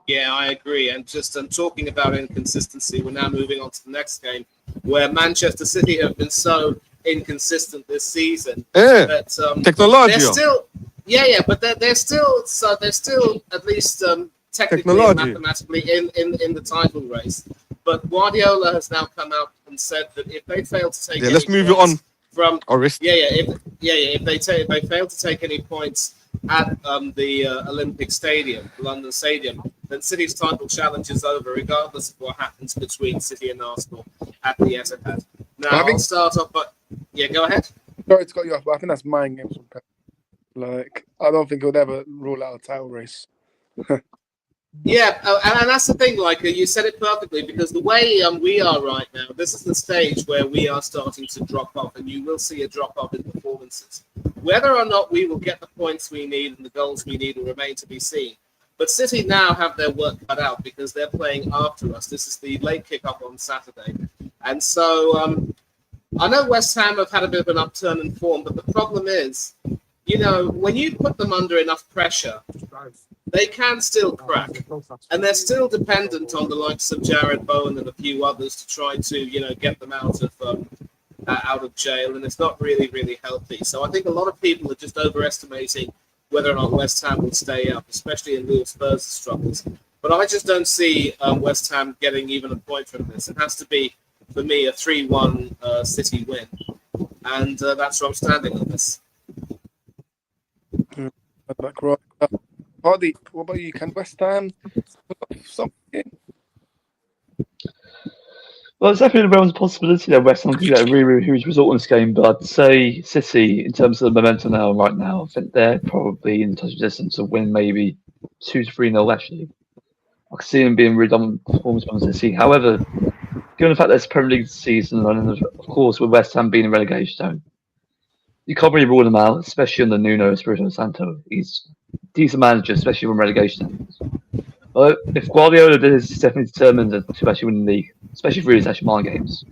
Yeah, I agree. And just talking about inconsistency, we're now moving on to the next game, where Manchester City have been so inconsistent this season. Yeah, that technology. They're still, but they're still at least technically and mathematically in the title race. But Guardiola has now come out and said that if they fail to take, let's move it on from Oris. If they fail to take any points at the Olympic Stadium, London Stadium, then City's title challenge is over, regardless of what happens between City and Arsenal at the Etihad. Now, I'll start off, but go ahead. Sorry to cut you off, but I think that's mind games from Pep. Like, I don't think he'll ever rule out a title race. Yeah, and that's the thing, like you said it perfectly, because the way we are right now, this is the stage where we are starting to drop off, and you will see a drop off in performances. Whether or not we will get the points we need and the goals we need will remain to be seen. But City now have their work cut out because they're playing after us. This is the late kick-off on Saturday. And so I know West Ham have had a bit of an upturn in form, but the problem is, when you put them under enough pressure, they can still crack. And they're still dependent on the likes of Jared Bowen and a few others to try to, get them out of jail. And it's not really, really healthy. So I think a lot of people are just overestimating whether or not West Ham will stay up, especially in lieu of Spurs' struggles. But I just don't see West Ham getting even a point from this. It has to be, for me, a 3-1 City win. And that's where I'm standing on this. Hardy, what about you? Can West Ham something? Well, it's definitely the realms of possibility that West Ham could get a really, really huge result in this game. But I'd say City, in terms of the momentum right now, I think they're probably in touch distance of win maybe 2 to 3-0 actually. I can see him being really dominant performance from City. However, given the fact that it's Premier League season, and of course with West Ham being in relegation zone, you can't really rule him out, especially under Nuno Espirito Santo. He's a decent manager, especially when relegation happens. But if Guardiola is definitely determined to actually win the league, especially through his actual mind games,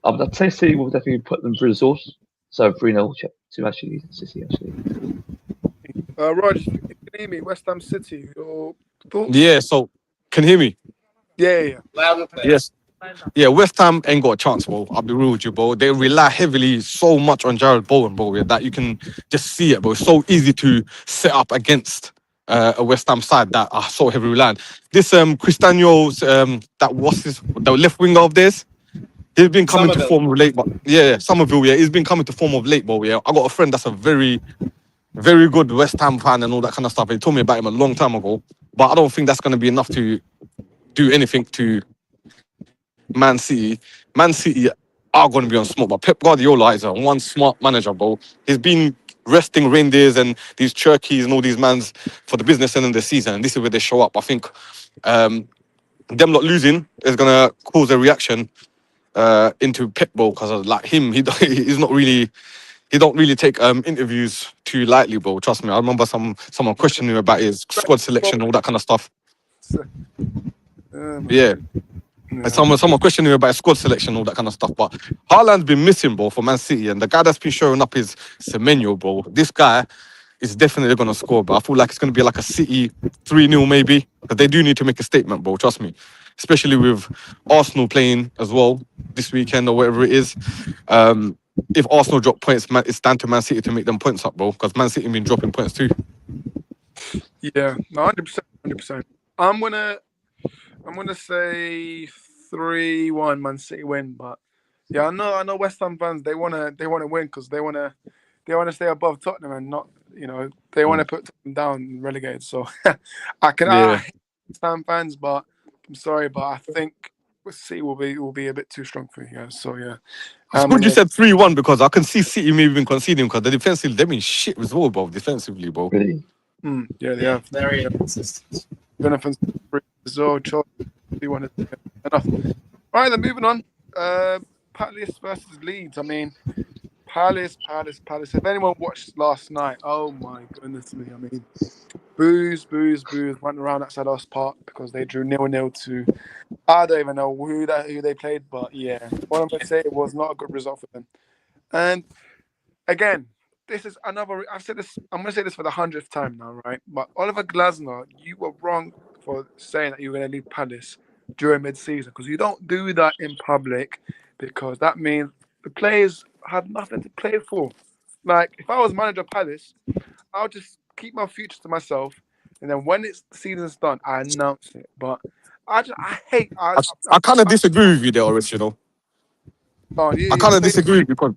I'd say City will definitely put them through the source. So 3-0 to actually City actually. Raj, if you can hear me, West Ham City, your thoughts? Yeah, so can you hear me? Yeah. Loud and clear. Yes. Yeah, West Ham ain't got a chance, bro. I'll be real with you, bro. They rely heavily so much on Jared Bowen, bro, that you can just see it, bro. It's so easy to set up against a West Ham side that are so heavily reliant. This Cristiano's the left winger of this, he's been coming to form of late, but Somerville, he's been coming to form of late, bro. Yeah, I got a friend that's a very, very good West Ham fan and all that kind of stuff. He told me about him a long time ago, but I don't think that's going to be enough to do anything to Man City. Man City are going to be on smoke, but Pep Guardiola is one smart manager, bro. He's been resting reindeers and these turkeys and all these mans for the business end of the season, and this is where they show up. I think them lot losing is going to cause a reaction into Pep, bro, because like him, he's not really. He don't really take interviews too lightly, bro. Trust me. I remember someone questioning him about his squad selection, all that kind of stuff. Yeah. And someone questioning him about his squad selection, all that kind of stuff. But Haaland's been missing, bro, for Man City, and the guy that's been showing up is Semenyo, bro. This guy is definitely going to score, but I feel like it's going to be like a City 3-0 maybe, because they do need to make a statement, bro. Trust me. Especially with Arsenal playing as well this weekend or whatever it is. If Arsenal drop points, it's down to Man City to make them points up, bro. Because Man City have been dropping points too. Yeah, no, 100%. I'm gonna say 3-1 Man City win, but yeah, I know West Ham fans they wanna win because they wanna stay above Tottenham and not, they wanna put Tottenham down and relegate. So I hate West Ham fans, but I'm sorry, but I think City will be a bit too strong for you guys. So yeah. It's good you said 3-1 because I can see City maybe even conceding because the defensive they've been shit as well, bro. Defensively, bro. Really? Yeah, they have. Very inconsistent. Jonathan so enough. All right, then moving on. Palace versus Leeds. I mean, Palace. If anyone watched last night, oh my goodness me. I mean, booze, running around outside us park because they drew 0-0 to. I don't even know who they played, but yeah, what I'm gonna say, it was not a good result for them. And again, this is another. I've said this. I'm gonna say this for the 100th time now, right? But Oliver Glasner, you were wrong for saying that you were gonna leave Palace during mid-season because you don't do that in public because that means the players have nothing to play for. Like if I was manager of Palace, I'll just keep my future to myself, and then when the season's done, I announce it. But I hate. I kind of disagree with you there, Oris. I kind of disagree because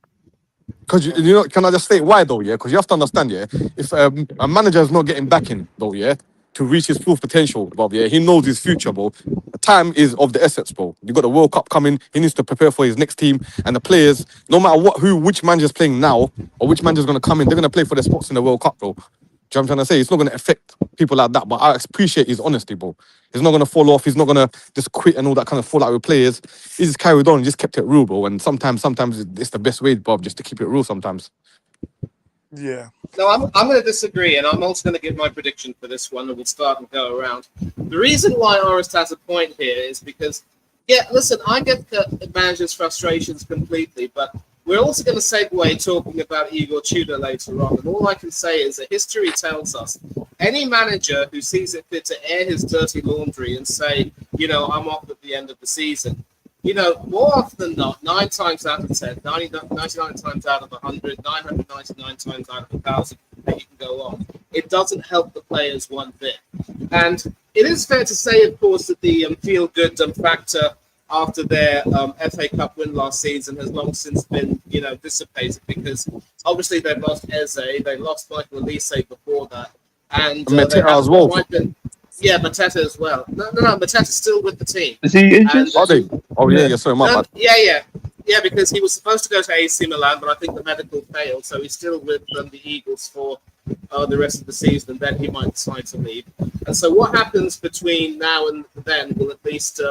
you know. Can I just state why though? Yeah, because you have to understand. Yeah, if a manager is not getting backing though, yeah, to reach his full potential, Bob. Yeah, he knows his future, bro. Time is of the essence, bro. You got the World Cup coming. He needs to prepare for his next team, and the players, no matter which manager's playing now or which manager's gonna come in, they're gonna play for their spots in the World Cup, bro. Do you know what I'm trying to say? It's not going to affect people like that, but I appreciate his honesty, bro. He's not going to fall off. He's not going to just quit and all that kind of fall out with players. He just carried on and just kept it real, bro. And sometimes it's the best way, Bob, just to keep it real sometimes. Yeah. No, I'm going to disagree, and I'm also going to give my prediction for this one, and we'll start and go around. The reason why Orest has a point here is because, yeah, listen, I get the manager's frustrations completely, but we're also going to segue talking about Igor Tudor later on. And all I can say is that history tells us any manager who sees it fit to air his dirty laundry and say, I'm off at the end of the season, more often than not, 9 times out of 10, 99 times out of 100, 999 times out of 1,000 that you can go on, it doesn't help the players one bit. And it is fair to say, of course, that the feel-good factor after their FA Cup win last season has long since been, dissipated because obviously they've lost Eze, they lost Michael Elise before that, and Mateta as well. Yeah, Mateta as well. No, Mateta's still with the team. Is he injured? Are they? Oh yeah, sorry, my bad. Yeah, because he was supposed to go to AC Milan, but I think the medical failed, so he's still with the Eagles for the rest of the season, and then he might decide to leave. And so what happens between now and then will at least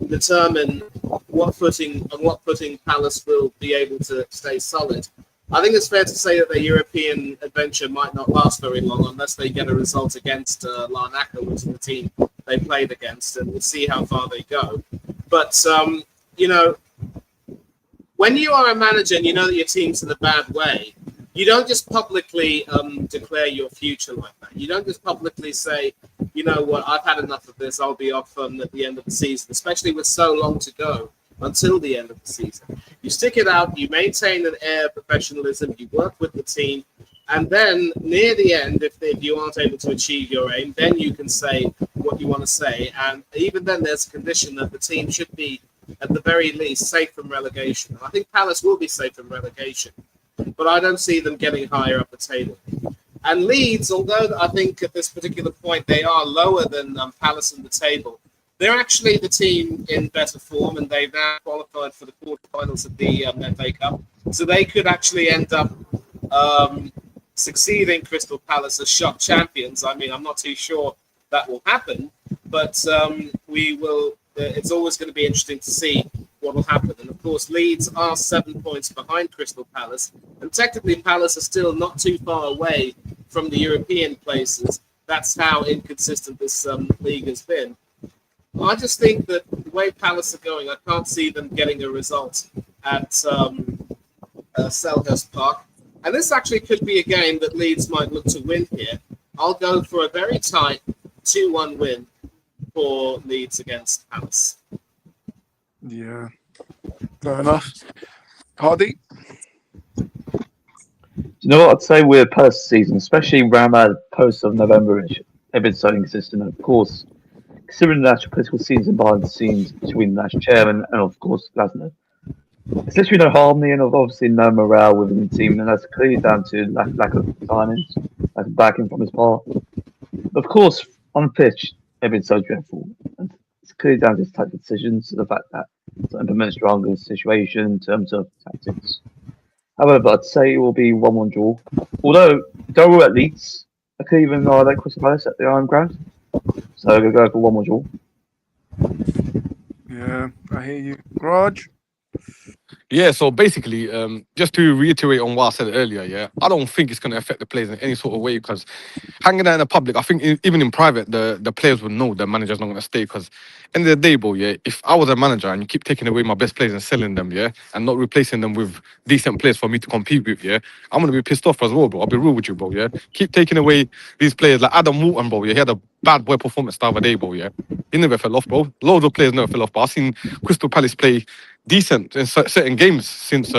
determine on what footing Palace will be able to stay solid. I think it's fair to say that their European adventure might not last very long unless they get a result against Larnaca, which is the team they played against, and we'll see how far they go. But, when you are a manager and you know that your team's in a bad way, you don't just publicly declare your future like that. You don't just publicly say, you know what, I've had enough of this, I'll be off at the end of the season, especially with so long to go until the end of the season. You stick it out, you maintain an air of professionalism, you work with the team, and then near the end, if you aren't able to achieve your aim, then you can say what you want to say. And even then, there's a condition that the team should be, at the very least, safe from relegation. And I think Palace will be safe from relegation, but I don't see them getting higher up the table. And Leeds, although I think at this particular point they are lower than Palace in the table, they're actually the team in better form, and they've now qualified for the quarterfinals of the FA Cup. So they could actually end up succeeding Crystal Palace as shock champions. I mean, I'm not too sure that will happen, but we will. It's always going to be interesting to see what will happen. And of course, Leeds are 7 points behind Crystal Palace, and technically Palace are still not too far away from the European places. That's how inconsistent this league has been. I just think that the way Palace are going, I can't see them getting a result at Selhurst Park. And this actually could be a game that Leeds might look to win here. I'll go for a very tight 2-1 win for Leeds against Palace. Yeah, fair enough. Hardy? You know what I'd say with Palace season, especially around that post of November-ish, they've been so inconsistent. Of course, considering the actual political scenes and behind the scenes between the national chairman and, of course, Glasner, there's literally no harmony and obviously no morale within the team, and that's clearly down to lack of signings, lack of backing from his part. Of course, on the pitch, they've been so dreadful, and it's clearly down to his tactical decisions, to the fact that it's implemented strong in the situation in terms of tactics. However, I'd say it will be 1-1 draw. Although, don't rule out Leeds. I could even like Crystal Palace at the Iron Ground. So I'm going to go for 1-1 draw. Yeah, I hear you. Raj? Yeah, so basically, just to reiterate on what I said earlier, yeah, I don't think it's going to affect the players in any sort of way, because hanging out in the public, I think even in private, the players would know the manager's not going to stay, because end of the day, bro, yeah, if I was a manager and you keep taking away my best players and selling them, yeah, and not replacing them with decent players for me to compete with, yeah, I'm going to be pissed off as well, bro. I'll be real with you, bro, yeah. Keep taking away these players like Adam Walton, bro, yeah, he had a bad boy performance the other day, bro, yeah. He never fell off, bro. Loads of players never fell off, but I've seen Crystal Palace play decent in certain games since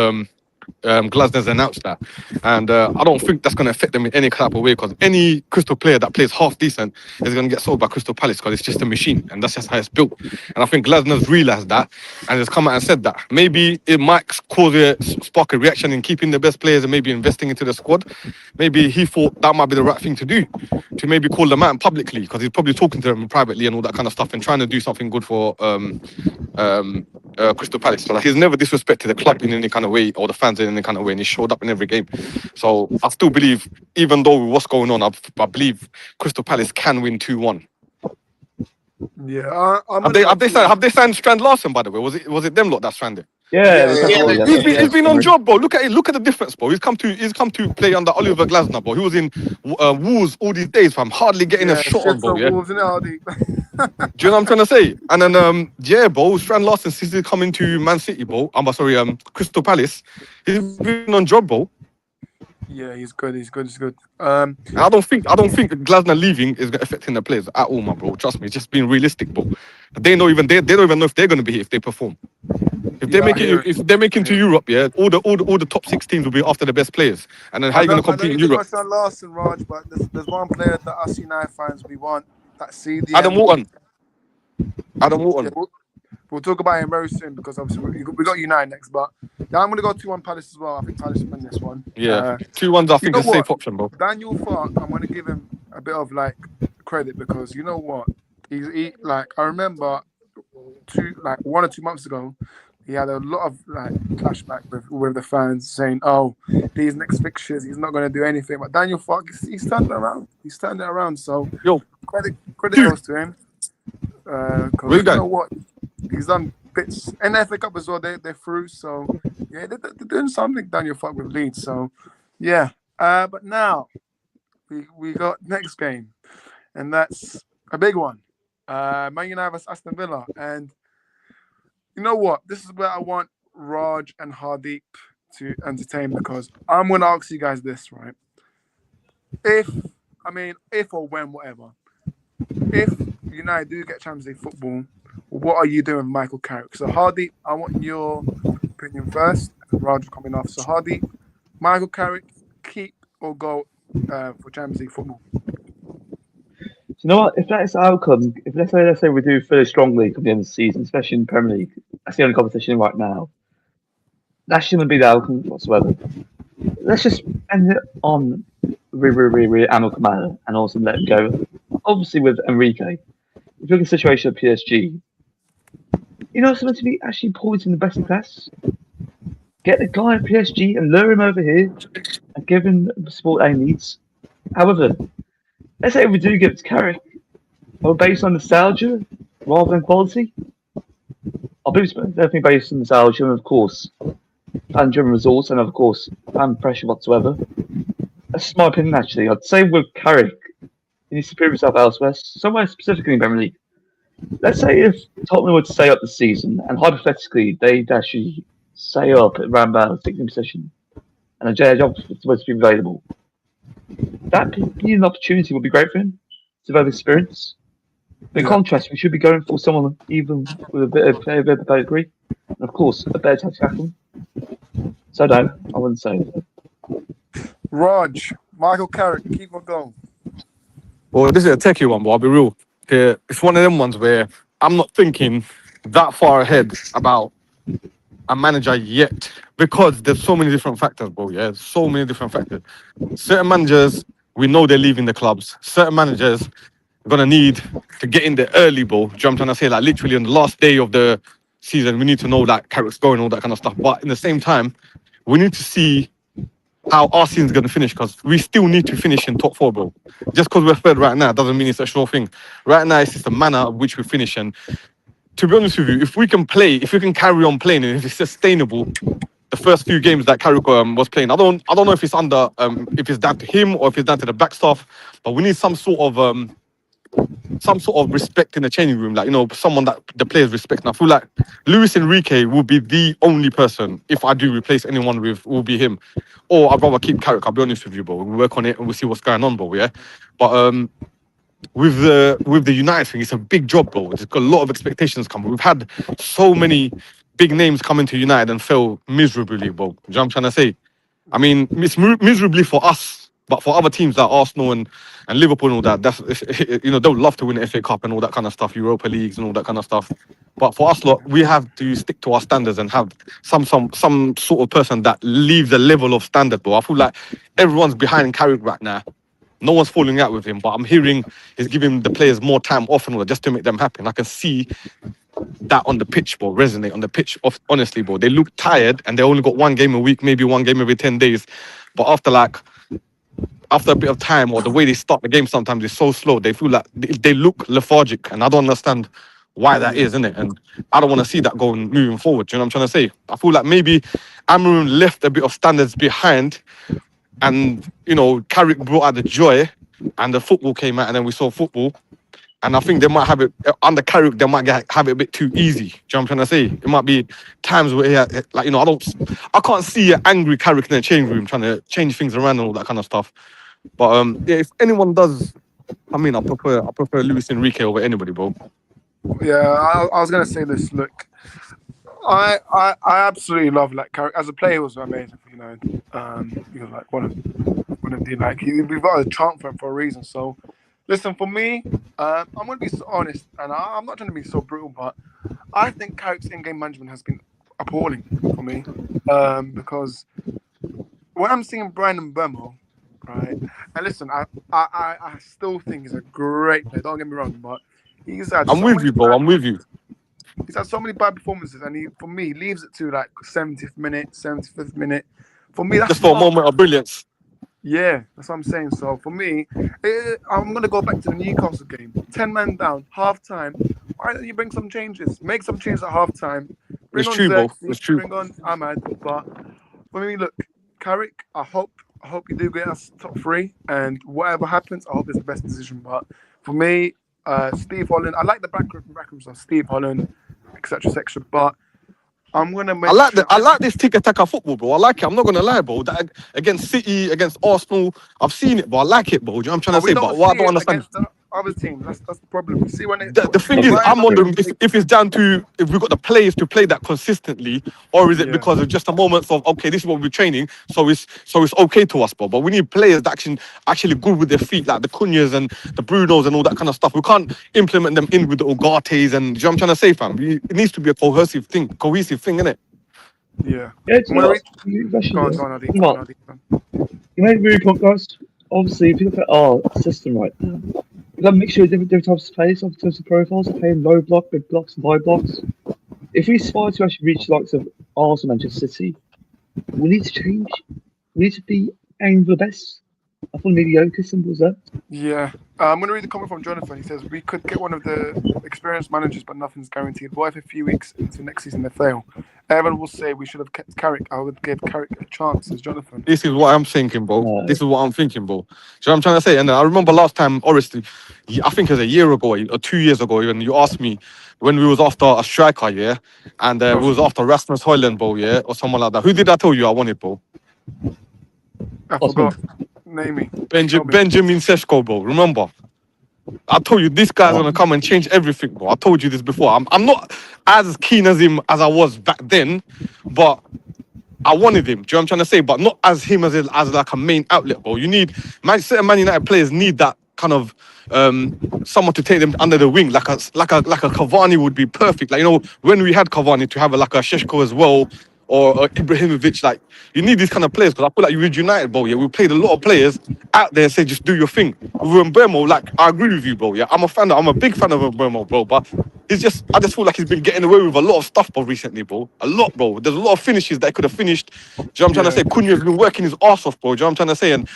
Glasner's announced that, and I don't think that's going to affect them in any type of way, because any Crystal player that plays half decent is going to get sold by Crystal Palace, because it's just a machine, and that's just how it's built. And I think Glasner's realised that and has come out and said that maybe it might spark a reaction in keeping the best players and maybe investing into the squad. Maybe he thought that might be the right thing to do, to maybe call them out publicly, because he's probably talking to them privately and all that kind of stuff and trying to do something good for Crystal Palace. So like, he's never disrespected the club in any kind of way or the fans in any kind of way, and he showed up in every game. So I still believe, even though what's going on, I believe Crystal Palace can win 2-1. Yeah, have they signed Strand Larsen, by the way? Was it them lot that signed it? Yeah, He's been on job, bro. Look at it. Look at the difference, bro. He's come to play under Oliver Glasner, bro. He was in Wolves all these days, fam. Hardly getting a shot on, bro. Yeah. Wolves, Hardy. Do you know what I'm trying to say? And then yeah, bro. Strand Larsen since he's coming to Man City, bro. Crystal Palace. He's been on job, bro. Yeah, he's good. He's good. I don't think Glasner leaving is affecting the players at all, my bro. Trust me, it's just being realistic, bro. They don't even know if they're going to be here if they perform. If they're making to Europe, yeah, all the top 6 teams will be after the best players. And then how are you going to compete in Europe? I know Larsen, Raj, but there's one player that us United fans we want that see the Adam Walton. Yeah, we'll talk about him very soon, because obviously we got United next. But yeah, I'm going to go 2-1 Palace as well. I think Palace win this one. Yeah, 2-1's I think a safe option, bro. Daniel Fark, I'm going to give him a bit of like credit, because you know what, he like I remember 1 or 2 months ago, he had a lot of like clashback with the fans saying, "Oh, these next fixtures, he's not going to do anything." But Daniel Fark, he's turned it around. He's turned it around. So Yo, credit goes to him. where Because you you know going? what, he's done bits in the FA Cup as well. They're through. So yeah, they're doing something. Daniel Fark with Leeds. So yeah. But now we got next game, and that's a big one. Man United vs Aston Villa, and you know what? This is where I want Raj and Hardeep to entertain because I'm going to ask you guys this, right? If or when, whatever, if United do get Champions League football, what are you doing with Michael Carrick? So Hardeep, I want your opinion first, and Raj coming off. So Hardeep, Michael Carrick, keep or go for Champions League football? You know what? If that's the outcome, if let's say we do fairly strongly come the end of the season, especially in the Premier League, that's the only competition right now. That shouldn't be the outcome whatsoever. Let's just end it on really amicable manner and also let him go. Obviously, with Enrique, if you look at the situation at PSG, you know, something to be actually pointing the best in class. Get the guy at PSG and lure him over here and give him the support he needs. However, let's say we do give it to Carrick, or based on nostalgia rather than quality. I'll be definitely based on nostalgia and, of course, fan-driven results and, of course, fan pressure whatsoever. That's just my opinion, actually. I'd say with Carrick, he needs to prove himself elsewhere, somewhere specifically in the Premier League. Let's say if Tottenham were to stay up this season, and hypothetically, they'd actually stay up at around about 16th position, and a JJ job was supposed to be available. That being an opportunity would be great for him to develop experience. In contrast, we should be going for someone even with a bit of pedigree, and of course, a better tactical acumen. So no, I wouldn't say. Raj, Michael Carrick, keep or go? Well, this is a techie one, but I'll be real. It's one of them ones where I'm not thinking that far ahead about a manager yet because there's so many different factors, bro. Yeah, so many different factors. Certain managers, we know they're leaving the clubs. Certain managers are gonna need to get in there early, bro. Do you know what I'm trying to say? Like literally on the last day of the season, we need to know that Carrick's going, all that kind of stuff. But in the same time, we need to see how our season's going to finish because we still need to finish in top four, bro. Just because we're third right now doesn't mean it's a sure thing. Right now, it's just the manner of which we finish. And to be honest with you, if we can carry on playing, and if it's sustainable, the first few games that Carrick was playing, I don't know if it's if it's down to him or if it's down to the back staff, but we need some sort of respect in the changing room, like, you know, someone that the players respect. And I feel like Luis Enrique will be the only person, if I do replace anyone with, will be him. Or I'd rather keep Carrick, I'll be honest with you, bro. We'll work on it and we'll see what's going on, bro, yeah? But with the United thing, it's a big job, bro. There's got a lot of expectations coming. We've had so many big names come into United and fail miserably, bro. Do you know what I'm trying to say? I mean, it's miserably for us, but for other teams like Arsenal and Liverpool and all that, that's, you know, they'll love to win the FA Cup and all that kind of stuff, Europa Leagues and all that kind of stuff. But for us, lot, we have to stick to our standards and have some sort of person that leaves a level of standard, bro. I feel like everyone's behind Carrick right now. No one's falling out with him, but I'm hearing he's giving the players more time off and all that just to make them happy. And I can see that on the pitch, bro, resonate on the pitch. Honestly, bro, they look tired and they only got one game a week, maybe one game every 10 days. But after a bit of time or the way they start the game sometimes is so slow, they feel like they look lethargic. And I don't understand why that is, innit? And I don't want to see that going moving forward. Do you know what I'm trying to say? I feel like maybe Amarim left a bit of standards behind. And, you know, Carrick brought out the joy and the football came out and then we saw football. And I think they might have it, under Carrick, they might have it a bit too easy. Do you know what I'm trying to say? It might be times where, like, you know, I can't see an angry Carrick in the change room trying to change things around and all that kind of stuff. But yeah, if anyone does, I mean, I prefer Luis Enrique over anybody, bro. Yeah, I was going to say this. Look, I absolutely love like Carrick as a player. He was amazing, you know. He was like one of the like we've got a chant for him for a reason. So, listen, for me, I'm going to be so honest, and I'm not trying to be so brutal, but I think Carrick's in-game management has been appalling for me because when I'm seeing Brian Mbeumo, right, and listen, I still think he's a great player. Don't get me wrong, but he's had. I'm with you, bro. I'm with you. He's had so many bad performances, and for me, leaves it to like 70th minute, 75th minute. For me, that's Just for a moment of brilliance. Yeah, that's what I'm saying. So for me, I'm gonna go back to the Newcastle game. 10 men down, half time. Why don't you bring some changes? Make some changes at half time. Bring It's on true, bro. Xerxes, It's true. bring on Ahmad. But for me, look, Carrick, I hope you do get us top 3, and whatever happens, I hope it's the best decision. But for me, Steve Holland, I like the backrooms of Steve Holland, etc., etc. But I'm gonna make I like this tiki-taka football, bro. I like it. I'm not gonna lie, bro. That against City, against Arsenal, I've seen it, but I like it, bro. Do you know what I'm trying to we say? don't But what I see don't it understand. against the other teams. That's the problem. We see when it. The thing is, I'm wondering if it's down to if we've got the players to play that consistently, or is it because of just a moment of okay, this is what we're training, so it's okay to us, bro. But we need players that actually good with their feet, like the Cunhas and the Brunos and all that kind of stuff. We can't implement them in with the Ugates and do you know what I'm trying to say, fam? It needs to be a cohesive thing, innit? Yeah. It's I'm gonna read. go Go on, Adi. You made a really point, guys. Obviously, if you look at our system right now, we've got a mixture of different types of players, in terms of profiles, of playing low block, big blocks, and high blocks. If we aspire to actually reach the likes of Arsenal, Manchester City, we need to change. We need to be aiming for the best. I thought mediocre simple as that. Yeah. I'm going to read the comment from Jonathan. He says, we could get one of the experienced managers, but nothing's guaranteed. What if a few weeks into next season they fail? Everyone will say we should have kept Carrick. I would give Carrick a chance, says Jonathan. This is what I'm thinking, bro. This is what I'm thinking, bro. Do you know what I'm trying to say? And I remember last time, honestly, I think it was a year ago or 2 years ago, when you asked me when we was after a striker, yeah, and we was after Rasmus Højlund, bro, yeah, or someone like that. Who did I tell you I wanted, bro? I forgot. Name me. Benjamin Sesko, bro. Remember? I told you this guy's gonna come and change everything, bro. I told you this before. I'm not as keen as him as I was back then, but I wanted him. Do you know what I'm trying to say? But not as him as like a main outlet, bro. You need certain Man United players need that kind of someone to take them under the wing, like a Cavani would be perfect. Like, you know, when we had Cavani, to have like a Šeško as well, or Ibrahimovic, like you need these kind of players, because I feel like you with United, bro. Yeah, we played a lot of players out there say just do your thing. With Mbeumo, like I agree with you, bro. Yeah, I'm a big fan of Mbeumo, bro. But I just feel like he's been getting away with a lot of stuff, bro, recently, bro. A lot, bro. There's a lot of finishes that he could have finished. Do you know what I'm trying to say? Cunha's been working his arse off, bro. Do you know what I'm trying to say? And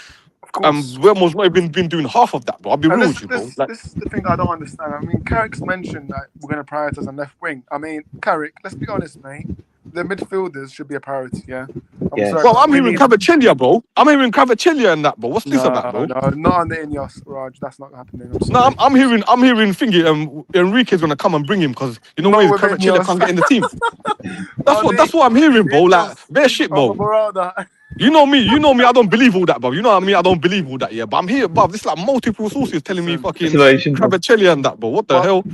Mbeumo's not even been doing half of that, bro. I'll be real with you, bro. This is the thing I don't understand. I mean, Carrick's mentioned that we're going to prioritise on left wing. I mean, Carrick, let's be honest, mate. The midfielders should be a priority, yeah? Well, I'm hearing Kvaratskhelia, bro. I'm hearing Kvaratskhelia and that, bro. What's this about, bro? No, not on the Ineos, Raj. That's not happening. I'm hearing thingy, Enrique's gonna come and bring him because you know why Kvaratskhelia can't get in the team. That's what I'm hearing, bro. Like bare shit, bro. You know me. I don't believe all that, bro. You know what I mean? I don't believe all that, yeah. But I'm here, bro. This is like multiple sources telling me fucking Kvaratskhelia and that, bro. What the hell?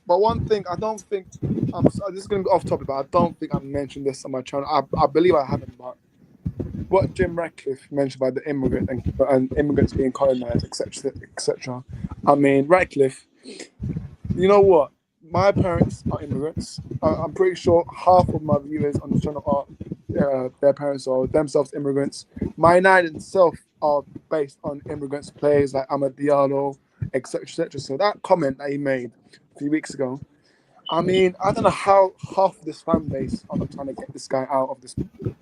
But one thing, I don't think this is going to be off topic, but I don't think I mentioned this on my channel. I believe I haven't, but what Jim Ratcliffe mentioned about the immigrant and immigrants being colonized, etc., etc. I mean, Ratcliffe, you know what? My parents are immigrants. I'm pretty sure half of my viewers on the channel are their parents or themselves immigrants. My United itself are based on immigrants, players like Amad Diallo, etc., etc. So that comment that he made a few weeks ago, I mean, I don't know how half this fan base are trying to get this guy out of this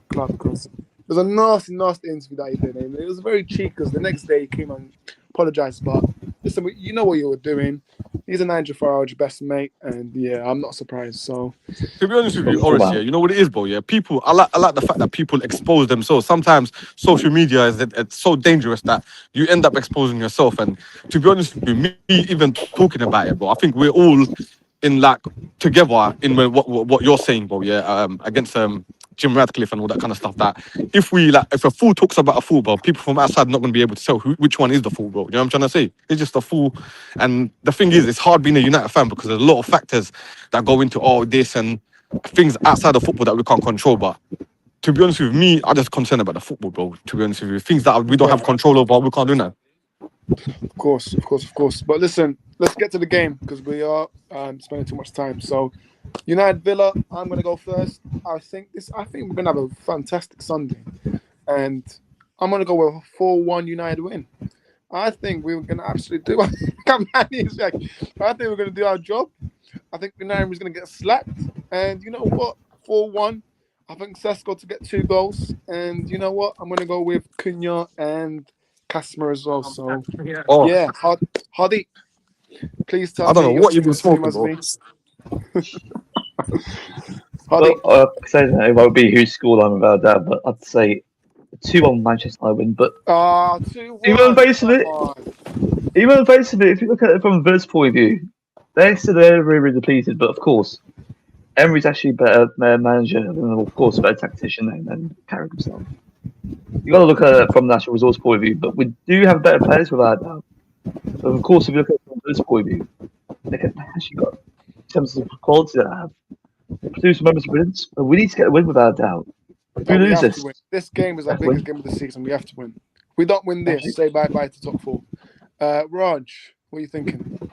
club, because there's a nasty interview that he did, and it was very cheeky because the next day he came and apologized. But listen, you know what you were doing. He's a Nigel Farage best mate, and yeah, I'm not surprised. So, to be honest with you, Horace, yeah, you know what it is, bro. Yeah, people. I like the fact that people expose themselves. Sometimes social media it's so dangerous that you end up exposing yourself. And to be honest with you, me even talking about it, bro, I think we're all in like together in what you're saying, bro. Yeah, against Jim Radcliffe and all that kind of stuff. That if a fool talks about a fool, bro, people from outside are not going to be able to tell which one is the fool, bro. You know what I'm trying to say? It's just a fool. And the thing is, it's hard being a United fan because there's a lot of factors that go into all this and things outside of football that we can't control. But to be honest with me, I'm just concerned about the football, bro. To be honest with you, things that we don't have control over, we can't do that. Of course. But listen, let's get to the game because we are spending too much time. So, United Villa, I'm going to go first. I think we're going to have a fantastic Sunday. And I'm going to go with a 4-1 United win. I think we're going to absolutely do I think we're going to do our job. I think United is going to get slapped. And you know what? 4-1. I think Sesko to get 2 goals. And you know what? I'm going to go with Cunha and Casimir as well. So, Oh, yeah. Hardy, please tell I don't me know you're what you've been the same smoking, as bro. me. Hardy. Well, say that it won't be whose school I'm about that, but I'd say 2-1 Manchester I win. But 2-1. even on the face of Come it, on. if you look at it from a Vers point of view, they're still very, very depleted. But of course, Emery's actually a better manager and, of course, a better tactician than Carrick himself. You got to look at it from the natural resource point of view. But we do have better players without a doubt. So, of course, if you look at it from Vers point of view, they can actually got in terms of quality that I have. Produce members of brilliance, but we need to get a win without a doubt. If we No, we lose have this, to win. This game is our have to biggest win. game of the season. We have to win. If we don't win this, say bye-bye to top 4. Raj, what are you thinking?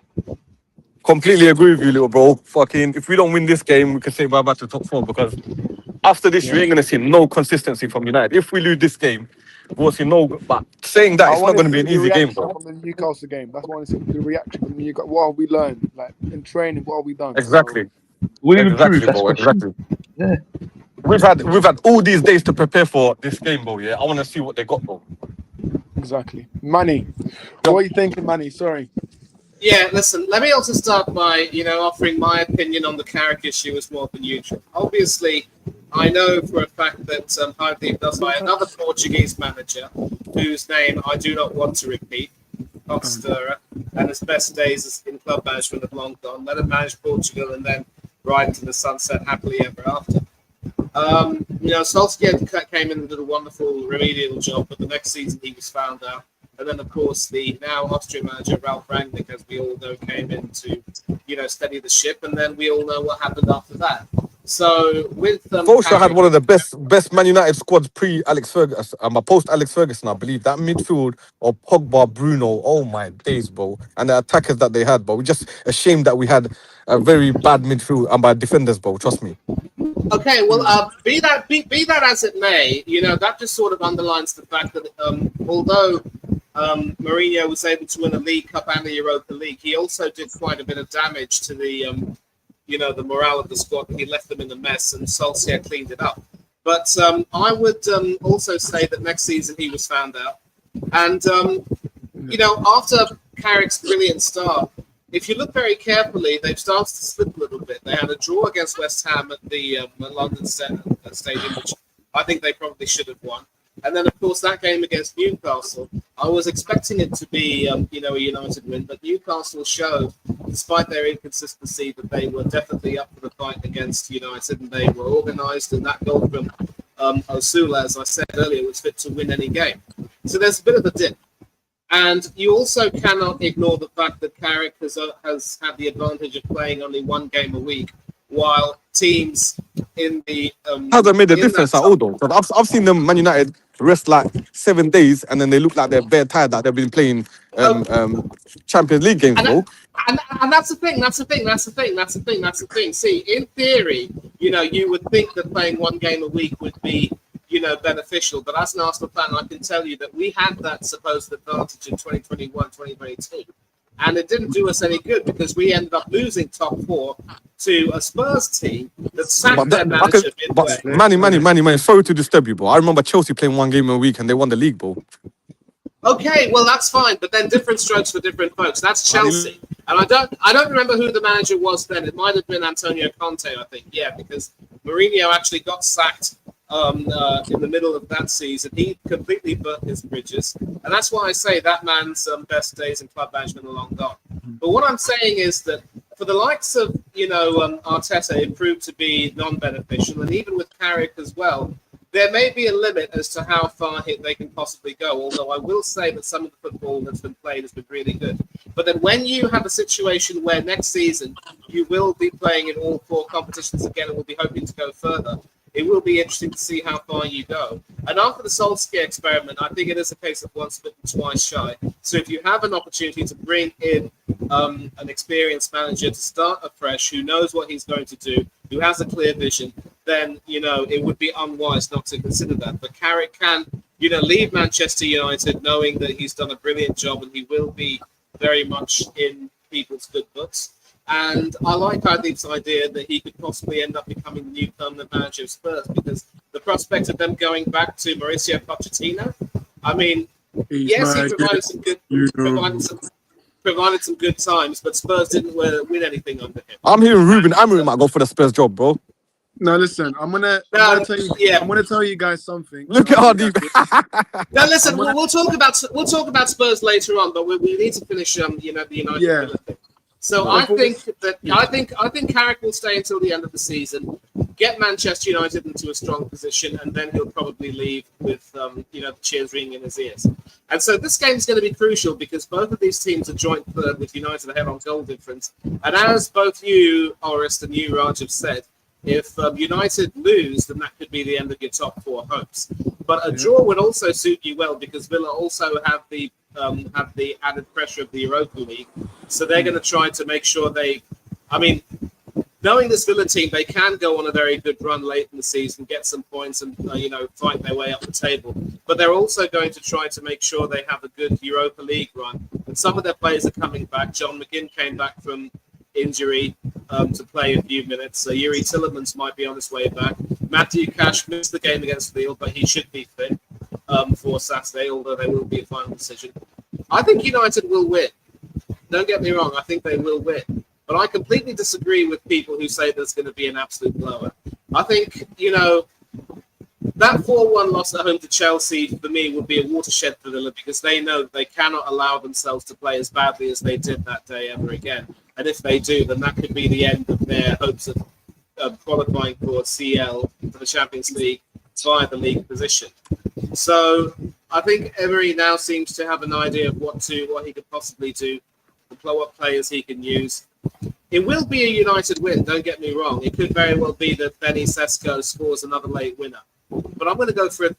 Completely agree with you, little bro. Fucking, if we don't win this game, we can say bye bye to top 4 because after this, you ain't gonna see no consistency from United. If we lose this game, we'll see no. But saying that, I it's not want to gonna be see an the easy game, reaction bro. from the Newcastle game. That's what I want to see. The reaction from the Newcastle. What have we learned? Like in training, what have we done? Exactly, Will you improve? exactly, That's the bro. question. Exactly. Yeah. We've had all these days to prepare for this game, bro. Yeah, I want to see what they got, bro. Exactly. Manny, what are you thinking, Manny? Sorry. Yeah, listen, let me also start by, offering my opinion on the Carrick issue as more of a neutral. Obviously, I know for a fact that Hardeep does by another Portuguese manager, whose name I do not want to repeat, Costa, and his best days in club management have long gone. Let him manage Portugal and then ride into the sunset happily ever after. Solskjaer came in and did a wonderful remedial job, but the next season he was found out. And then, of course, the now Austrian manager, Ralf Rangnick, as we all know, came in to, steady the ship. And then we all know what happened after that. So with Solskjaer had one of the best Man United squads pre Alex Ferguson, post Alex Ferguson, I believe. That midfield of Pogba, Bruno, oh my days, bro, and the attackers that they had, bro. We're just ashamed that we had a very bad midfield and bad defenders, bro. Trust me. Okay, well, be that as it may, that just sort of underlines the fact that although Mourinho was able to win a League Cup and a Europa League, he also did quite a bit of damage to the the morale of the squad. He left them in a mess, and Solskjaer cleaned it up. But I would also say that next season he was found out. And, after Carrick's brilliant start, if you look very carefully, they've started to slip a little bit. They had a draw against West Ham at the London Stadium, which I think they probably should have won. And then, of course, that game against Newcastle, I was expecting it to be, a United win, but Newcastle showed, despite their inconsistency, that they were definitely up for the fight against United, and they were organised. And that goal from Osula, as I said earlier, was fit to win any game. So there's a bit of a dip. And you also cannot ignore the fact that Carrick has had the advantage of playing only one game a week, while teams in the Has that made a difference at all, though? Because I've seen them, Man United, rest like 7 days, and then they look like they're bare tired that they've been playing Champions League games, bro. And that's the thing. See, in theory, you would think that playing one game a week would be, beneficial. But as an Arsenal fan, I can tell you that we had that supposed advantage in 2021, 2022. And it didn't do us any good because we ended up losing top 4 to a Spurs team that sacked their manager midway. Manny, sorry to disturb you, bro. I remember Chelsea playing one game a week and they won the league, bro. Okay, well that's fine, but then different strokes for different folks. That's Chelsea, and I don't remember who the manager was then. It might have been Antonio Conte, I think. Yeah, because Mourinho actually got sacked in the middle of that season. He completely burnt his bridges, and that's why I say that man's best days in club management are long gone. But what I'm saying is that for the likes of Arteta, it proved to be non-beneficial, and even with Carrick as well. There may be a limit as to how far they can possibly go, although I will say that some of the football that's been played has been really good. But then when you have a situation where next season you will be playing in all 4 competitions again and will be hoping to go further, it will be interesting to see how far you go. And after the Solskjaer experiment, I think it is a case of once bitten, twice shy. So if you have an opportunity to bring in an experienced manager to start afresh, who knows what he's going to do, who has a clear vision, then, it would be unwise not to consider that. But Carrick can, leave Manchester United knowing that he's done a brilliant job and he will be very much in people's good books. And I like Adib's idea that he could possibly end up becoming the new permanent manager of Spurs, because the prospect of them going back to Mauricio Pochettino, I mean, yes, he provided some good, provided some good times, but Spurs didn't win anything under him. I'm hearing Ruben Amorim might go for the Spurs job, bro. No, listen, I'm gonna tell you guys something. Look at how deep. Now, listen, we'll talk about Spurs later on, but we need to finish, the United Villa thing. So I think Carrick will stay until the end of the season, get Manchester United into a strong position, and then he'll probably leave with the cheers ringing in his ears. And so this game is going to be crucial because both of these teams are joint third with United ahead on goal difference. And as both you, Orest, and you, Raj, have said, if United lose, then that could be the end of your top four hopes. But a draw would also suit you well because Villa also have the added pressure of the Europa League. So they're going to try to make sure knowing this Villa team, they can go on a very good run late in the season, get some points and, fight their way up the table. But they're also going to try to make sure they have a good Europa League run. And some of their players are coming back. John McGinn came back from injury to play a few minutes. So Yuri Tillemans might be on his way back. Matthew Cash missed the game against Lille, but he should be fit for Saturday, although there will be a final decision. I think United will win. Don't get me wrong, I think they will win. But I completely disagree with people who say there's going to be an absolute blower. I think, that 4-1 loss at home to Chelsea, for me, would be a watershed for Villa because they know that they cannot allow themselves to play as badly as they did that day ever again. And if they do, then that could be the end of their hopes of qualifying for CL, for the Champions League, via the league position. So I think Emery now seems to have an idea of what he could possibly do, what players he can use. It will be a United win, don't get me wrong. It could very well be that Benny Sesko scores another late winner. But I'm going to go for a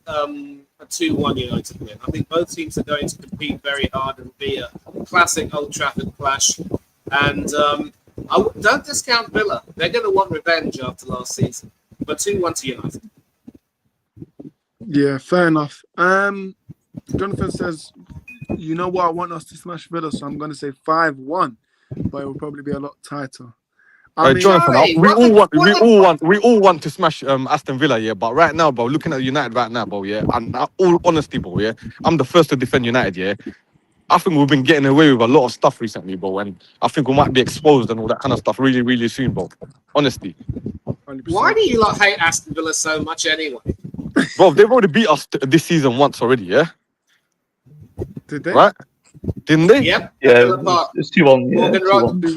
2-1 United win. I think both teams are going to compete very hard and be a classic Old Trafford clash. And don't discount Villa. They're going to want revenge after last season. But 2-1 to United. Yeah, fair enough. Jonathan says, you know what, I want us to smash Villa, so I'm going to say 5-1. But it will probably be a lot tighter. Jonathan, we all want to smash Aston Villa, yeah. But right now, bro, looking at United right now, bro, yeah. And all honesty, bro, yeah. I'm the first to defend United, yeah. I think we've been getting away with a lot of stuff recently, bro, and I think we might be exposed and all that kind of stuff really, really soon, bro. Honestly. 100%. Why do you hate Aston Villa so much anyway? Bro, they've already beat us this season once already, yeah. Did they? Right? Didn't they? Yep. Yeah, it's 2-1. Morgan Rogers.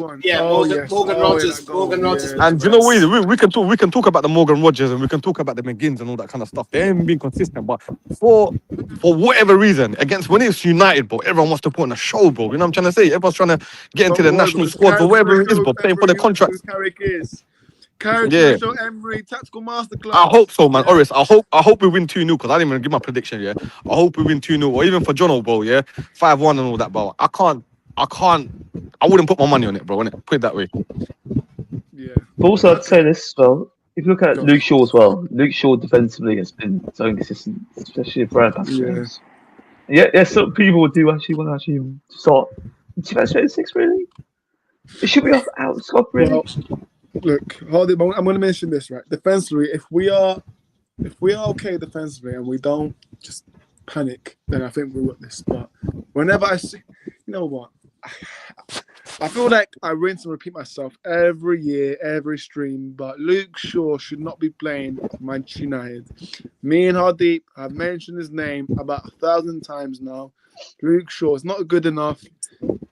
And you know what? We can talk about the Morgan Rogers and we can talk about the McGinns and all that kind of stuff. They haven't been consistent, but for whatever reason, when it's United, bro, everyone wants to put on a show, bro. You know what I'm trying to say? Everyone's trying to get into the national squad for whatever it is, bro. Playing for the contract. Carrick, Emery, tactical masterclass. I hope so, man. Oris, I hope we win 2-0 because I didn't even give my prediction, yeah. I hope we win 2-0 or even for John, bro, yeah. 5-1 and all that, bro. I wouldn't put my money on it, bro, innit? Put it that way. Yeah. But also, I'd say this as well. If you look at Luke Shaw as well, Luke Shaw defensively has been so inconsistent, especially for our games. Yeah, some people do actually want to start in 2026, really. It should be out of scope, really. Well, look, hold it. I'm going to mention this, right? Defensively, if we are okay defensively and we don't just panic, then I think we'll look this. But whenever I see, you know what? I feel like I rinse and repeat myself every year, every stream, but Luke Shaw should not be playing Manchester United. Me and Hardeep have mentioned his name about 1,000 times now. Luke Shaw is not good enough.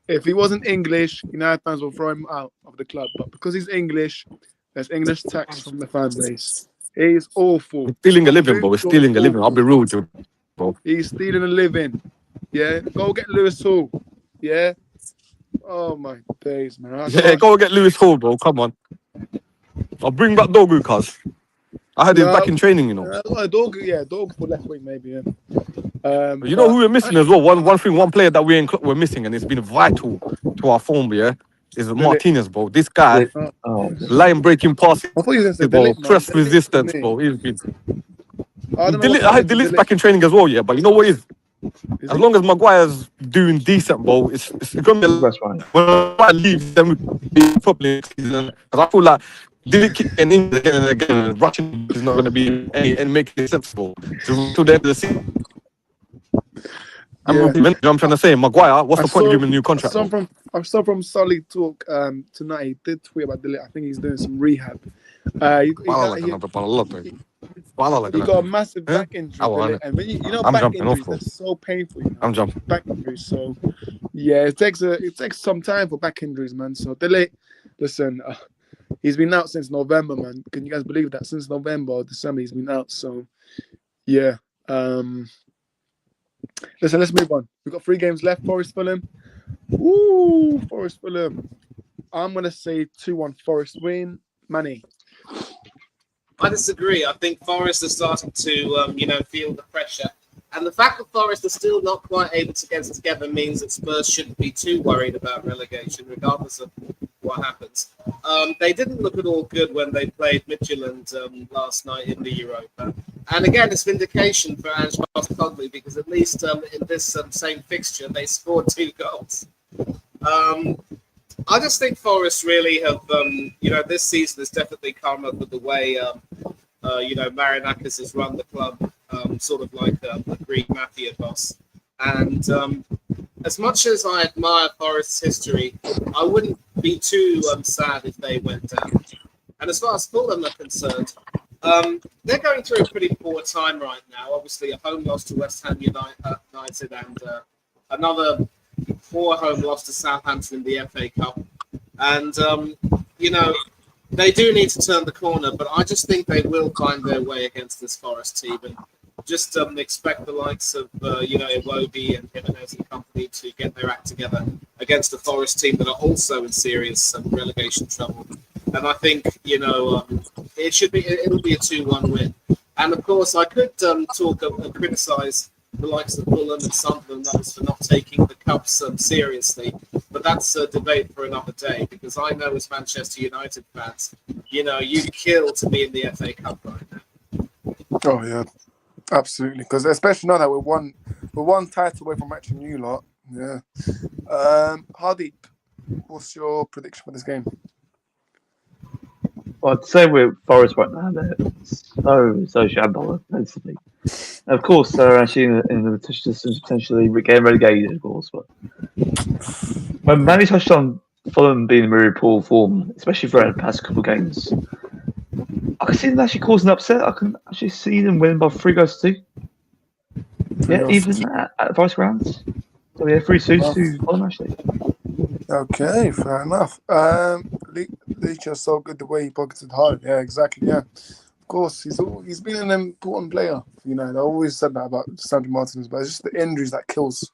If he wasn't English, United fans will throw him out of the club. But because he's English, there's English tax from the fan base. He's awful. We're stealing a living, bro. We're stealing a living. I'll be real with you, bro. He's stealing a living. Yeah, go get Lewis Hall. Yeah. Oh my days, man. Go get Lewis Hall, bro. Come on. I'll bring back Dogu, cuz. I had him back in training, you know. Dogu for left wing, maybe. Yeah. You know who we're missing as well? One player that we're missing, and it's been vital to our form, yeah, is Martinez, bro. This guy, line breaking passes, bro, press resistance, bro. He's been. I had Delit's back in training as well, yeah. But you know what is? As long as Maguire's doing decent, bro, it's going to be. That's right. When Maguire leaves, then we'll be probably next season. Because I feel like did it keep getting injured again and again, and rushing is not going to be any making sense, bro. So till the end of the season. Yeah. I'm trying to say, Maguire, what's the point of giving him a new contract? I saw from Solly Talk tonight. He did tweet about Delete. I think he's doing some rehab. He got a massive back injury, and back injuries they're so painful. I'm jumping. Back injuries, so yeah, it takes some time for back injuries, man. So Delete, listen, he's been out since November, man. Can you guys believe that? Since November or December, he's been out. So yeah. Listen, let's move on. We've got 3 games left. Forest Fulham. Woo, Forest Fulham. I'm gonna say 2-1 Forest win. Manny. I disagree. I think Forest are starting to, feel the pressure. And the fact that Forest are still not quite able to get it together means that Spurs shouldn't be too worried about relegation, regardless of what happens. They didn't look at all good when they played Midtjylland last night in the Europa. And again, it's vindication for Ange Postecoglou because at least in this same fixture, they scored 2 goals. I just think Forest really have, this season has definitely come up with the way, Marinakis has run the club, sort of like a Greek mafia boss. And as much as I admire Forest's history, I wouldn't be too sad if they went down. And as far as Fulham are concerned, they're going through a pretty poor time right now. Obviously, a home loss to West Ham United and another poor home loss to Southampton in the FA Cup. And, they do need to turn the corner, but I just think they will find their way against this Forest team. And just expect the likes of, Iwobi and Jimenez and company to get their act together against a Forest team that are also in serious relegation trouble. And I think, it'll be a 2-1 win. And of course, I could talk and criticise the likes of Fulham and Sunderland and others for not taking the Cups seriously. But that's a debate for another day, because I know as Manchester United fans, you'd kill to be in the FA Cup right now. Oh, yeah. Absolutely. Because especially now that we're one title away from matching you lot. Yeah. Hardeep, what's your prediction for this game? Well, I'd say we're Forest right now. They're so shambolic, basically. And of course, they're actually in the position to potentially getting relegated, of course. But when Manny touched on Fulham being in very poor form, especially for the past couple of games, I can see them actually causing an upset. I can actually see them winning by 3-2. Yeah, even at vice grounds. So yeah, 3-2 to Fulham actually. Okay, fair enough. Leach is so good the way he pocketed hard. Yeah, exactly. Yeah, of course. He's been an important player. They always said that about Sandro Martinez, but it's just the injuries that kills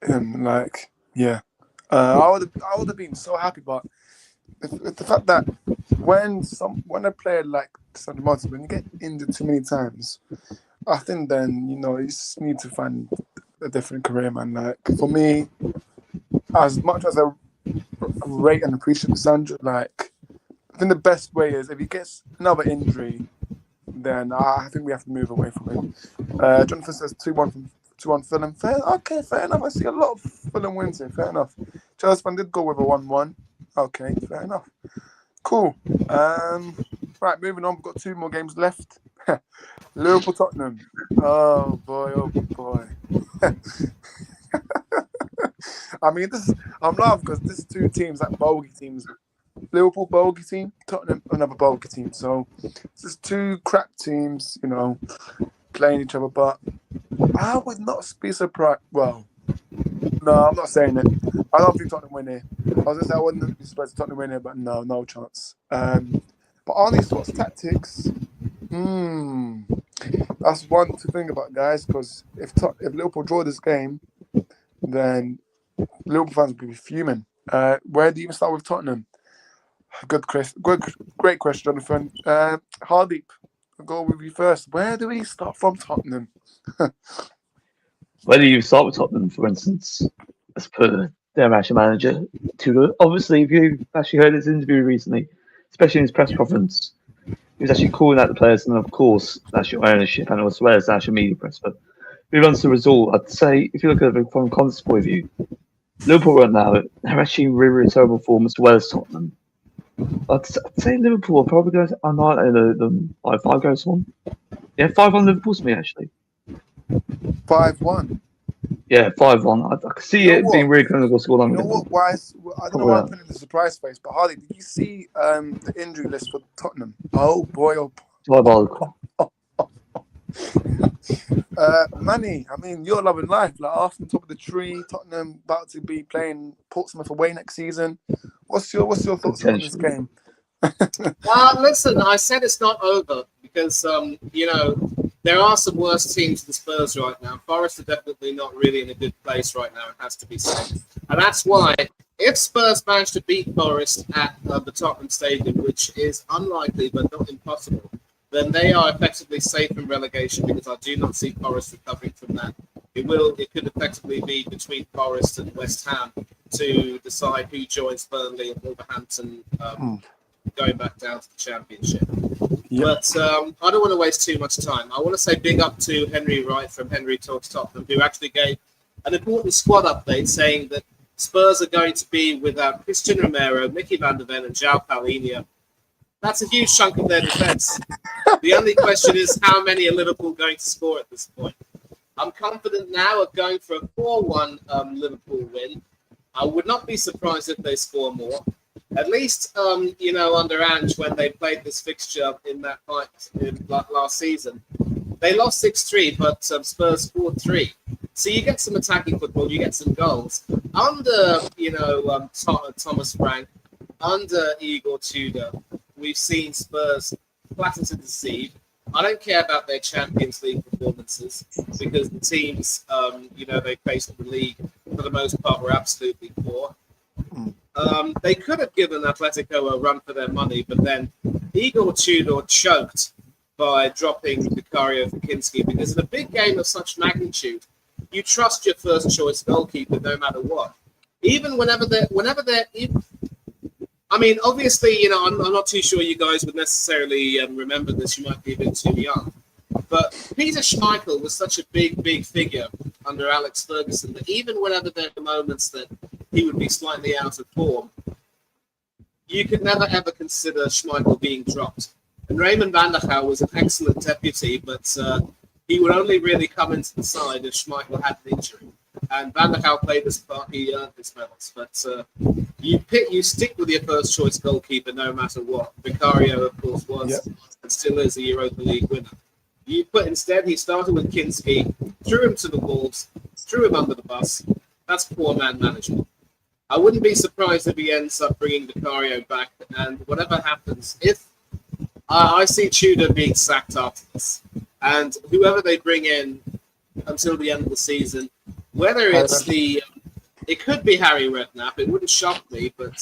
him. Like, yeah, I would have been so happy, but with the fact that when a player like Sandro Martinez, when you get injured too many times, I think then you just need to find a different career, man. Like for me, as much as I rate and appreciate Sandro, like I think the best way is if he gets another injury, then I think we have to move away from him. Jonathan says 2-1 Fulham. Fair enough. I see a lot of Fulham wins here. Fair enough. Chelsea fan did go with a 1-1. Okay, fair enough. Cool. Right, moving on. We've got 2 more games left. Liverpool Tottenham. Oh boy. I mean, I'm laughing because this is 2 teams, like bogey teams. Liverpool bogey team, Tottenham another bogey team. So it's just 2 crap teams, playing each other. But I would not be surprised. Well, no, I'm not saying it. I don't think Tottenham win here. I was gonna say I wouldn't be surprised if Tottenham win here, but no chance. But on these sports tactics, that's one to think about, guys. Because if Liverpool draw this game, then Liverpool fans will be fuming. Where do you even start with Tottenham? Great question, Jonathan. Hardeep, I'll go with you first. Where do we start from Tottenham? Where do you start with Tottenham, for instance, as per their actual manager? Obviously, if you actually heard his interview recently, especially in his press conference, he was actually calling out the players, and of course, that's your ownership, and as well as actual media press. But move on to the result, I'd say if you look at it from a context point of view, Liverpool right now, they're actually in really, really terrible form as well as Tottenham. I'd say Liverpool are probably going to annihilate them by 5 goals to 1. Yeah, 5-1 Liverpool to me, actually. 5-1. Yeah, 5-1. I can see it being really kind of a scoreline. You know what? Why? I don't know why I'm putting the surprise face, but Harley, did you see the injury list for Tottenham? Oh boy, Manny, I mean, you're loving life. Like Arsenal top of the tree, Tottenham about to be playing Portsmouth away next season. What's your thoughts on this game? Listen, I said it's not over because there are some worse teams than Spurs right now. Forest are definitely not really in a good place right now. It has to be said, and that's why if Spurs manage to beat Forest at the Tottenham Stadium, which is unlikely but not impossible, then they are effectively safe from relegation because I do not see Forest recovering from that. It could effectively be between Forest and West Ham to decide who joins Burnley and Wolverhampton going back down to the Championship. Yep. But I don't want to waste too much time. I want to say big up to Henry Wright from Henry Talks Tottenham, who actually gave an important squad update saying that Spurs are going to be without Christian Romero, Mickey van der Ven and João Paulinho. That's a huge chunk of their defence. The only question is how many are Liverpool going to score at this point. I'm confident now of going for a 4-1 Liverpool win. I would not be surprised if they score more. At least, under Ange, when they played this fixture in that fight last season, they lost 6-3, but Spurs scored 3. So you get some attacking football, you get some goals. Under, Thomas Frank, under Igor Tudor, we've seen Spurs flatten to deceive. I don't care about their Champions League performances because the teams, they faced in the league for the most part were absolutely poor. They could have given Atletico a run for their money, but then Igor Tudor choked by dropping Vicario for Kinski because in a big game of such magnitude, you trust your first choice goalkeeper no matter what. Even obviously, I'm not too sure you guys would necessarily remember this. You might be a bit too young. But Peter Schmeichel was such a big figure under Alex Ferguson that even whenever there were moments that he would be slightly out of form, you could never ever consider Schmeichel being dropped. And Raymond van der Gaal was an excellent deputy, but he would only really come into the side if Schmeichel had an injury. And Van der Gaal played this part, he earned his medals. But you stick with your first choice goalkeeper no matter what. Vicario, of course, was and still is a Europa League winner. He started with Kinski, threw him to the Wolves, threw him under the bus. That's poor man management. I wouldn't be surprised if he ends up bringing Vicario back. And whatever happens, if I see Tudor being sacked after this, and whoever they bring in until the end of the season, whether it's it could be Harry Redknapp. It wouldn't shock me, but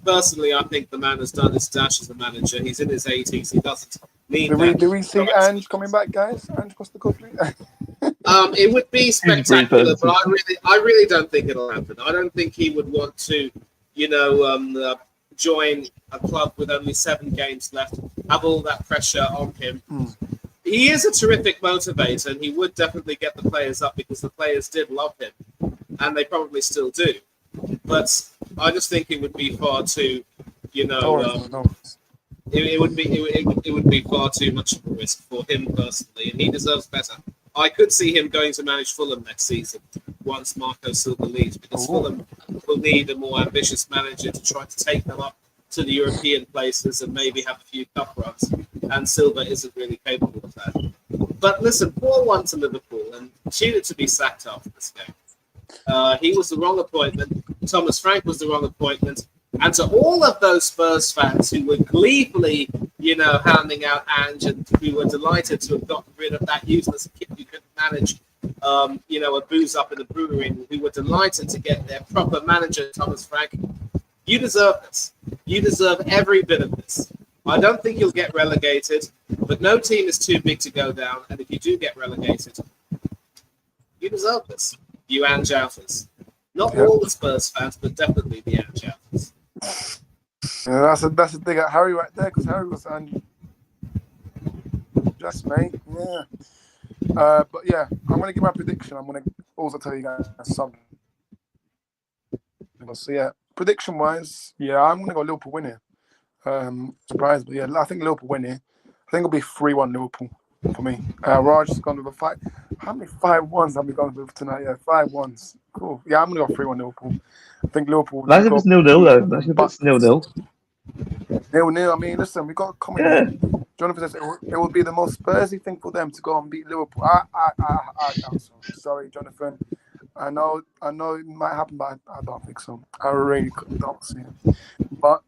personally, I think the man has done his dash as a manager. He's in his 80s. He doesn't need that. Do we see Ange coming back, guys? Ange Postecoglou? It would be spectacular, but I really don't think it'll happen. I don't think he would want to, join a club with only 7 games left, have all that pressure on him. He is a terrific motivator, and he would definitely get the players up because the players did love him, and they probably still do. But I just think it would be far too, it would be far too much of a risk for him personally, and he deserves better. I could see him going to manage Fulham next season once Marco Silva leaves, because Fulham will need a more ambitious manager to try to take them up to the European places and maybe have a few cup runs. And Silva isn't really capable of that. But listen, 4-1 to Liverpool, and Tudor to be sacked after this game. He was the wrong appointment. Thomas Frank was the wrong appointment. And to all of those Spurs fans who were gleefully, hounding out Ange and who were delighted to have gotten rid of that useless kid who couldn't manage, a booze up in the brewery, who were delighted to get their proper manager, Thomas Frank, you deserve this. You deserve every bit of this. I don't think you'll get relegated, but no team is too big to go down. And if you do get relegated, you deserve this. You Ange outers. Not all the Spurs fans, but definitely the Ange outers. Yeah, that's a dig at Harry right there, because Harry was just mate. Yeah. But yeah, I'm going to give my prediction. I'm going to also tell you guys something. So yeah, prediction-wise, yeah, I'm going to go Liverpool winning. Surprised, but yeah, I think Liverpool winning. I think it'll be 3-1 Liverpool for me. Raj's gone with a 5. How many 5-1s have we gone with tonight? Yeah, 5-1s. Cool. Yeah, I'm going to go 3-1 Liverpool. I think Liverpool will Imagine if go it's 0-0 though. Imagine if it's 0-0. 0-0. I mean, listen, we got to come in. Yeah. Jonathan says it would be the most Spursy thing for them to go and beat Liverpool. I doubt so. Sorry, Jonathan. I know it might happen, but I don't think so. I really don't see it. But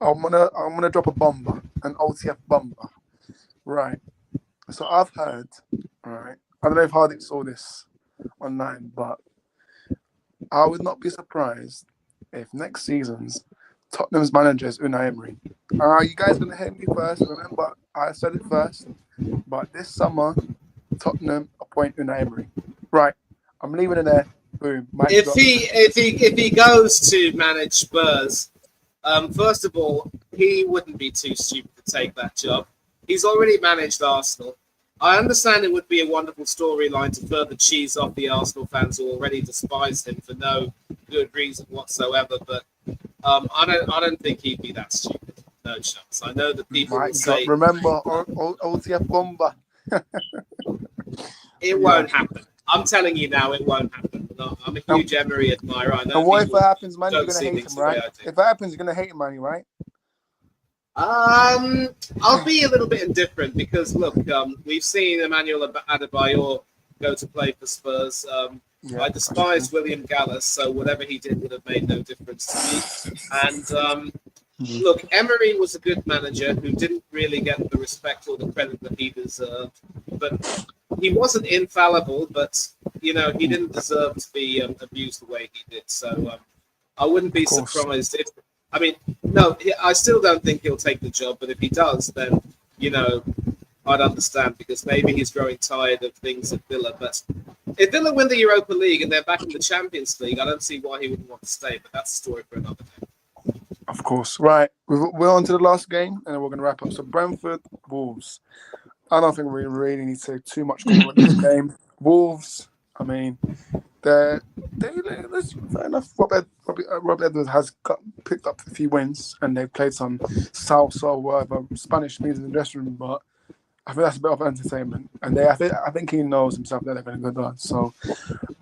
I'm gonna drop a bomber, an OTF bomber. Right. So I've heard. Right. I don't know if Hardik saw this online, but I would not be surprised if next season's Tottenham's manager is Unai Emery. You guys gonna hear me first? Remember, I said it first. But this summer, Tottenham appoint Unai Emery. Right. I'm leaving it there. Boom. If he goes to manage Spurs, first of all, he wouldn't be too stupid to take that job. He's already managed Arsenal. I understand it would be a wonderful storyline to further cheese off the Arsenal fans who already despise him for no good reason whatsoever. But I don't think he'd be that stupid. No chance. I know that people will say, remember, OTF bomber. It won't happen. I'm telling you now, it won't happen. I'm a huge Emery admirer. I know. And what if it happens, man? You're gonna hate him, right? If it happens, you're gonna hate him, man, right? I'll be a little bit indifferent because look, we've seen Emmanuel Adebayor go to play for Spurs. I despise William Gallas, so whatever he did would have made no difference to me. And look, Emery was a good manager who didn't really get the respect or the credit that he deserved. But he wasn't infallible, but he didn't deserve to be abused the way he did. So I wouldn't be surprised if. I mean, no, I still don't think he'll take the job. But if he does, then I'd understand because maybe he's growing tired of things at Villa. But if Villa win the Europa League and they're back in the Champions League, I don't see why he wouldn't want to stay. But that's a story for another day. Of course. Right. We're on to the last game, and then we're going to wrap up. So Brentford, Wolves. I don't think we really need to say too much about this game. Wolves, I mean, fair enough. Rob Edwards has picked up a few wins, and they've played some salsa or whatever Spanish music in the dressing room. But I think that's a bit of entertainment, and I think he knows himself that they're going to go down. So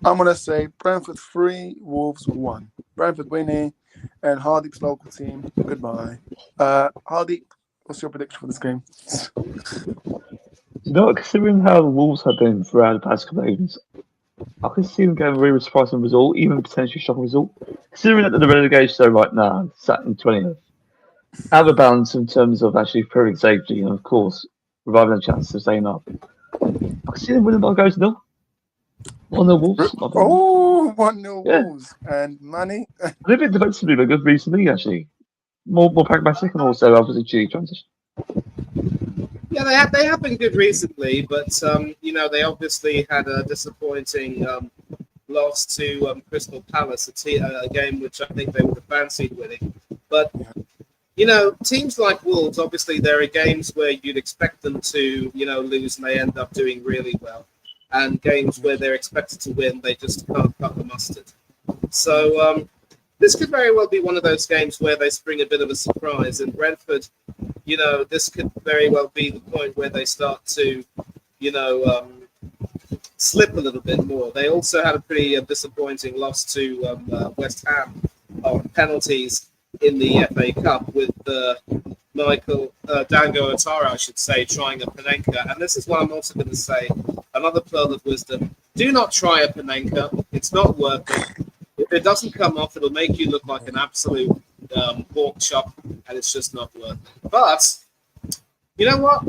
I'm going to say Brentford 3, Wolves 1. Brentford winning, and Hardik's local team. Goodbye. Hardik, what's your prediction for this game? Considering how the Wolves have been throughout the past couple of games, I can see them getting a really surprising result, even potentially shocking result. Considering that the relegation though right now sat in 20th, out of balance in terms of actually proving safety and of course reviving the chance of staying up. I can see them winning by goals 0. 1-0 Wolves. 1-0 Wolves. And Manny? A little bit defensively, but good recently actually. More pragmatic and also obviously cheap transition. Yeah, they have been good recently, but they obviously had a disappointing loss to Crystal Palace, a game which I think they would have fancied winning. But teams like Wolves, obviously, there are games where you'd expect them to lose and they end up doing really well, and games where they're expected to win, they just can't cut the mustard. So this could very well be one of those games where they spring a bit of a surprise, and Brentford. This could very well be the point where they start to, slip a little bit more. They also had a pretty disappointing loss to West Ham on penalties in the FA Cup with Dango Otara, I should say, trying a Panenka. And this is what I'm also going to say, another pearl of wisdom. Do not try a Panenka. It's not worth it. If it doesn't come off, it'll make you look like an absolute pork chop, and it's just not worth it. But you know what?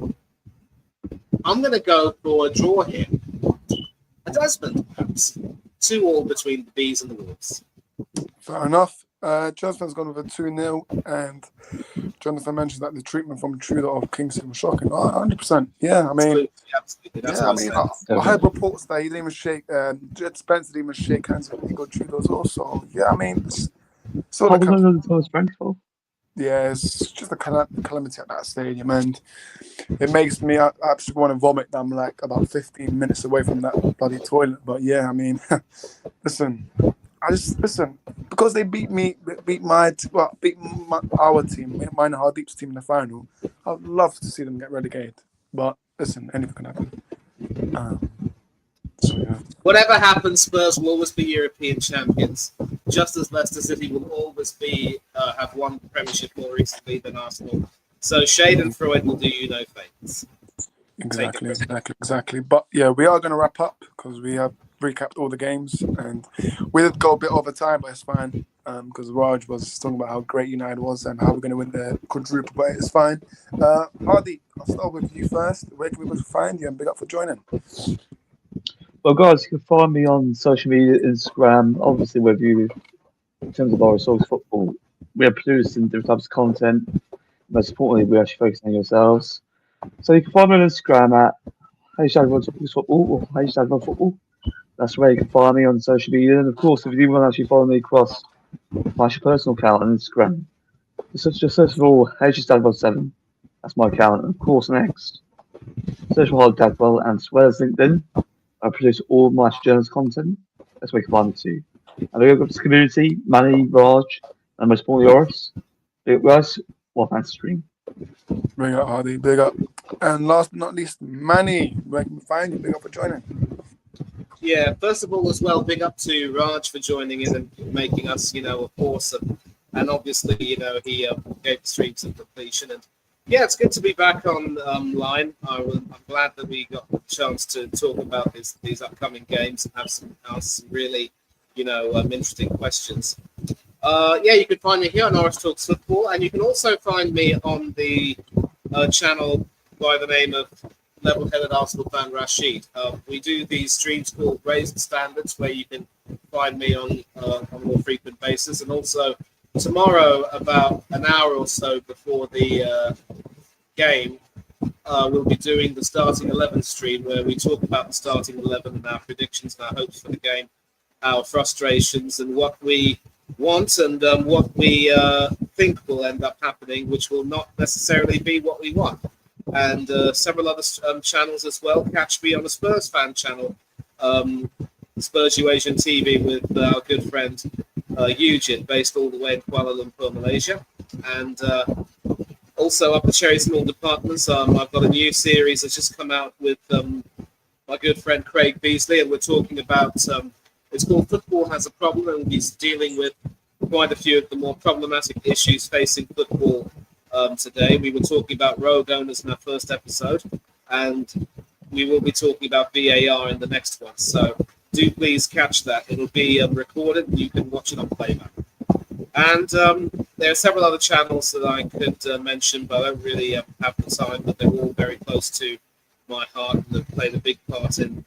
I'm going to go for a draw here. A Desmond, perhaps. 2-2 between the Bees and the Wolves. Fair enough. Jonathan's gone with a 2-0, and Jonathan mentions that the treatment from Trudeau of Kingston was shocking. 100%. Yeah, I mean, absolutely. I heard reports that he didn't even shake. Jed Spencer didn't even shake hands with Igor Trudeau also. Yeah, I mean, Thomas Brentford. yeah, it's just a calamity at that stadium, and it makes me actually want to vomit. I'm like about 15 minutes away from that bloody toilet. But yeah, I mean, listen, listen because they beat our team, mine and Hardeep's team in the final. I'd love to see them get relegated, but listen, anything can happen. So yeah. Whatever happens, Spurs will always be European champions, just as Leicester City will always be have won the Premiership more recently than Arsenal. So shade and Freud will do you no favours. Exactly. But yeah, we are going to wrap up because we have recapped all the games, and we did go a bit over time, but it's fine because Raj was talking about how great United was and how we're going to win the quadruple, but it's fine. Hardy, I'll start with you first. Where can we find you, and big up for joining? Well, guys, you can find me on social media, Instagram, obviously with you in terms of our Soul's football. We are producing different types of content. Most importantly, we're actually focusing on yourselves. So you can find me on Instagram at #football or #football. That's where you can find me on social media. And of course, if you want to actually follow me across my personal account on Instagram, just search for all #7. That's my account. And of course, next, search for Hard Dagwell, and as well as LinkedIn, I produce all my journalist content. That's where you can find me too. And I go up to the community, Manny, Raj, and most importantly, Yoris. Big up, guys. Well, thanks, stream. Big up, Hardy. Big up. And last but not least, Manny. Where can we find you? Big up for joining. Yeah, first of all, as well, big up to Raj for joining in and making us, a force. And obviously, he gave the stream some completion. And yeah, it's good to be back online. I'm glad that we got the chance to talk about these upcoming games and have some really, interesting questions. You can find me here on Norris Talks Football, and you can also find me on the channel by the name of Level-Headed Arsenal Fan Rashid. We do these streams called Raised Standards, where you can find me on a more frequent basis, and also tomorrow, about an hour or so before the game, we'll be doing the Starting 11 stream, where we talk about the Starting 11 and our predictions and our hopes for the game, our frustrations, and what we want and what we think will end up happening, which will not necessarily be what we want. And several other channels as well. Catch me on a Spurs fan channel, Spurs Asian TV, with our good friend Eugene, based all the way in Kuala Lumpur, Malaysia. And also up the Cherry Small Departments, I've got a new series that's just come out with my good friend Craig Beasley, and we're talking about, it's called Football Has a Problem, and he's dealing with quite a few of the more problematic issues facing football today. We were talking about rogue owners in our first episode, and we will be talking about VAR in the next one. So do please catch that. It'll be recorded, and you can watch it on playback. And there are several other channels that I could mention, but I don't really have the time, but they're all very close to my heart and have played a big part in,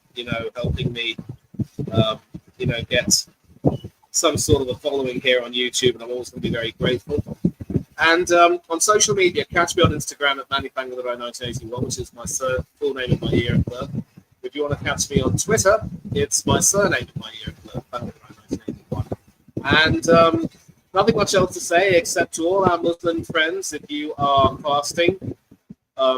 helping me, get some sort of a following here on YouTube, and I'm always going to be very grateful. And on social media, catch me on Instagram at MannyFangler1981, which is my full name in my year of birth. If you want to catch me on Twitter, it's my surname in my year of birth, Fangler1981. And nothing much else to say except to all our Muslim friends, if you are fasting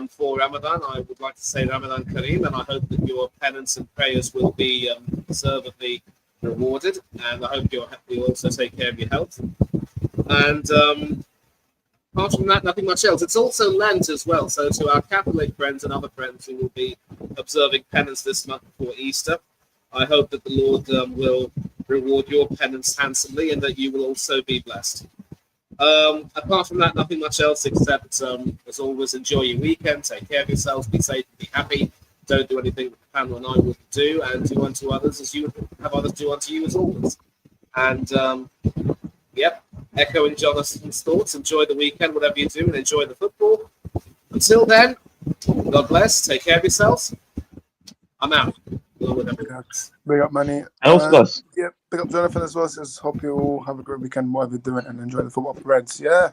for Ramadan, I would like to say Ramadan Kareem, and I hope that your penance and prayers will be deservedly rewarded. And I hope you'll also take care of your health. And apart from that, nothing much else. It's also Lent as well. So to our Catholic friends and other friends who will be observing penance this month before Easter, I hope that the Lord will reward your penance handsomely, and that you will also be blessed. Apart from that, nothing much else except, as always, enjoy your weekend, take care of yourselves, be safe, be happy. Don't do anything that the panel and I would do, and do unto others as you would have others do unto you as always. And echoing Jonathan's thoughts, enjoy the weekend, whatever you do, and enjoy the football. Until then, God bless, take care of yourselves. I'm out. Big up, Manny. Yeah, big up Jonathan as well. Says, hope you all have a great weekend, whatever you're doing, and enjoy the football Reds. Yeah.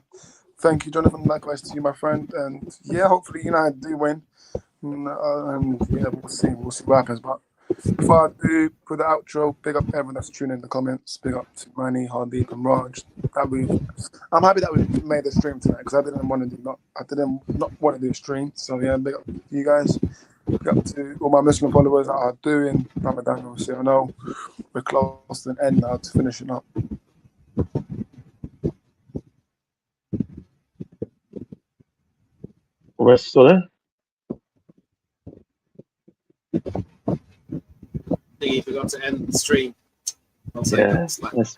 Thank you, Jonathan. Likewise to you, my friend. And yeah, hopefully United do win. And yeah, we'll see what happens. But Before I do for the outro, big up everyone that's tuning in the comments. Big up to Manny, Hardeep, and Raj. I'm happy that we made the stream tonight because I didn't want to do a stream. So yeah, big up to you guys. Big up to all my Muslim followers that are doing Ramadan. Obviously, I know we're close to an end now to finishing up. We're still there. I think he forgot to end the stream. Yeah, that's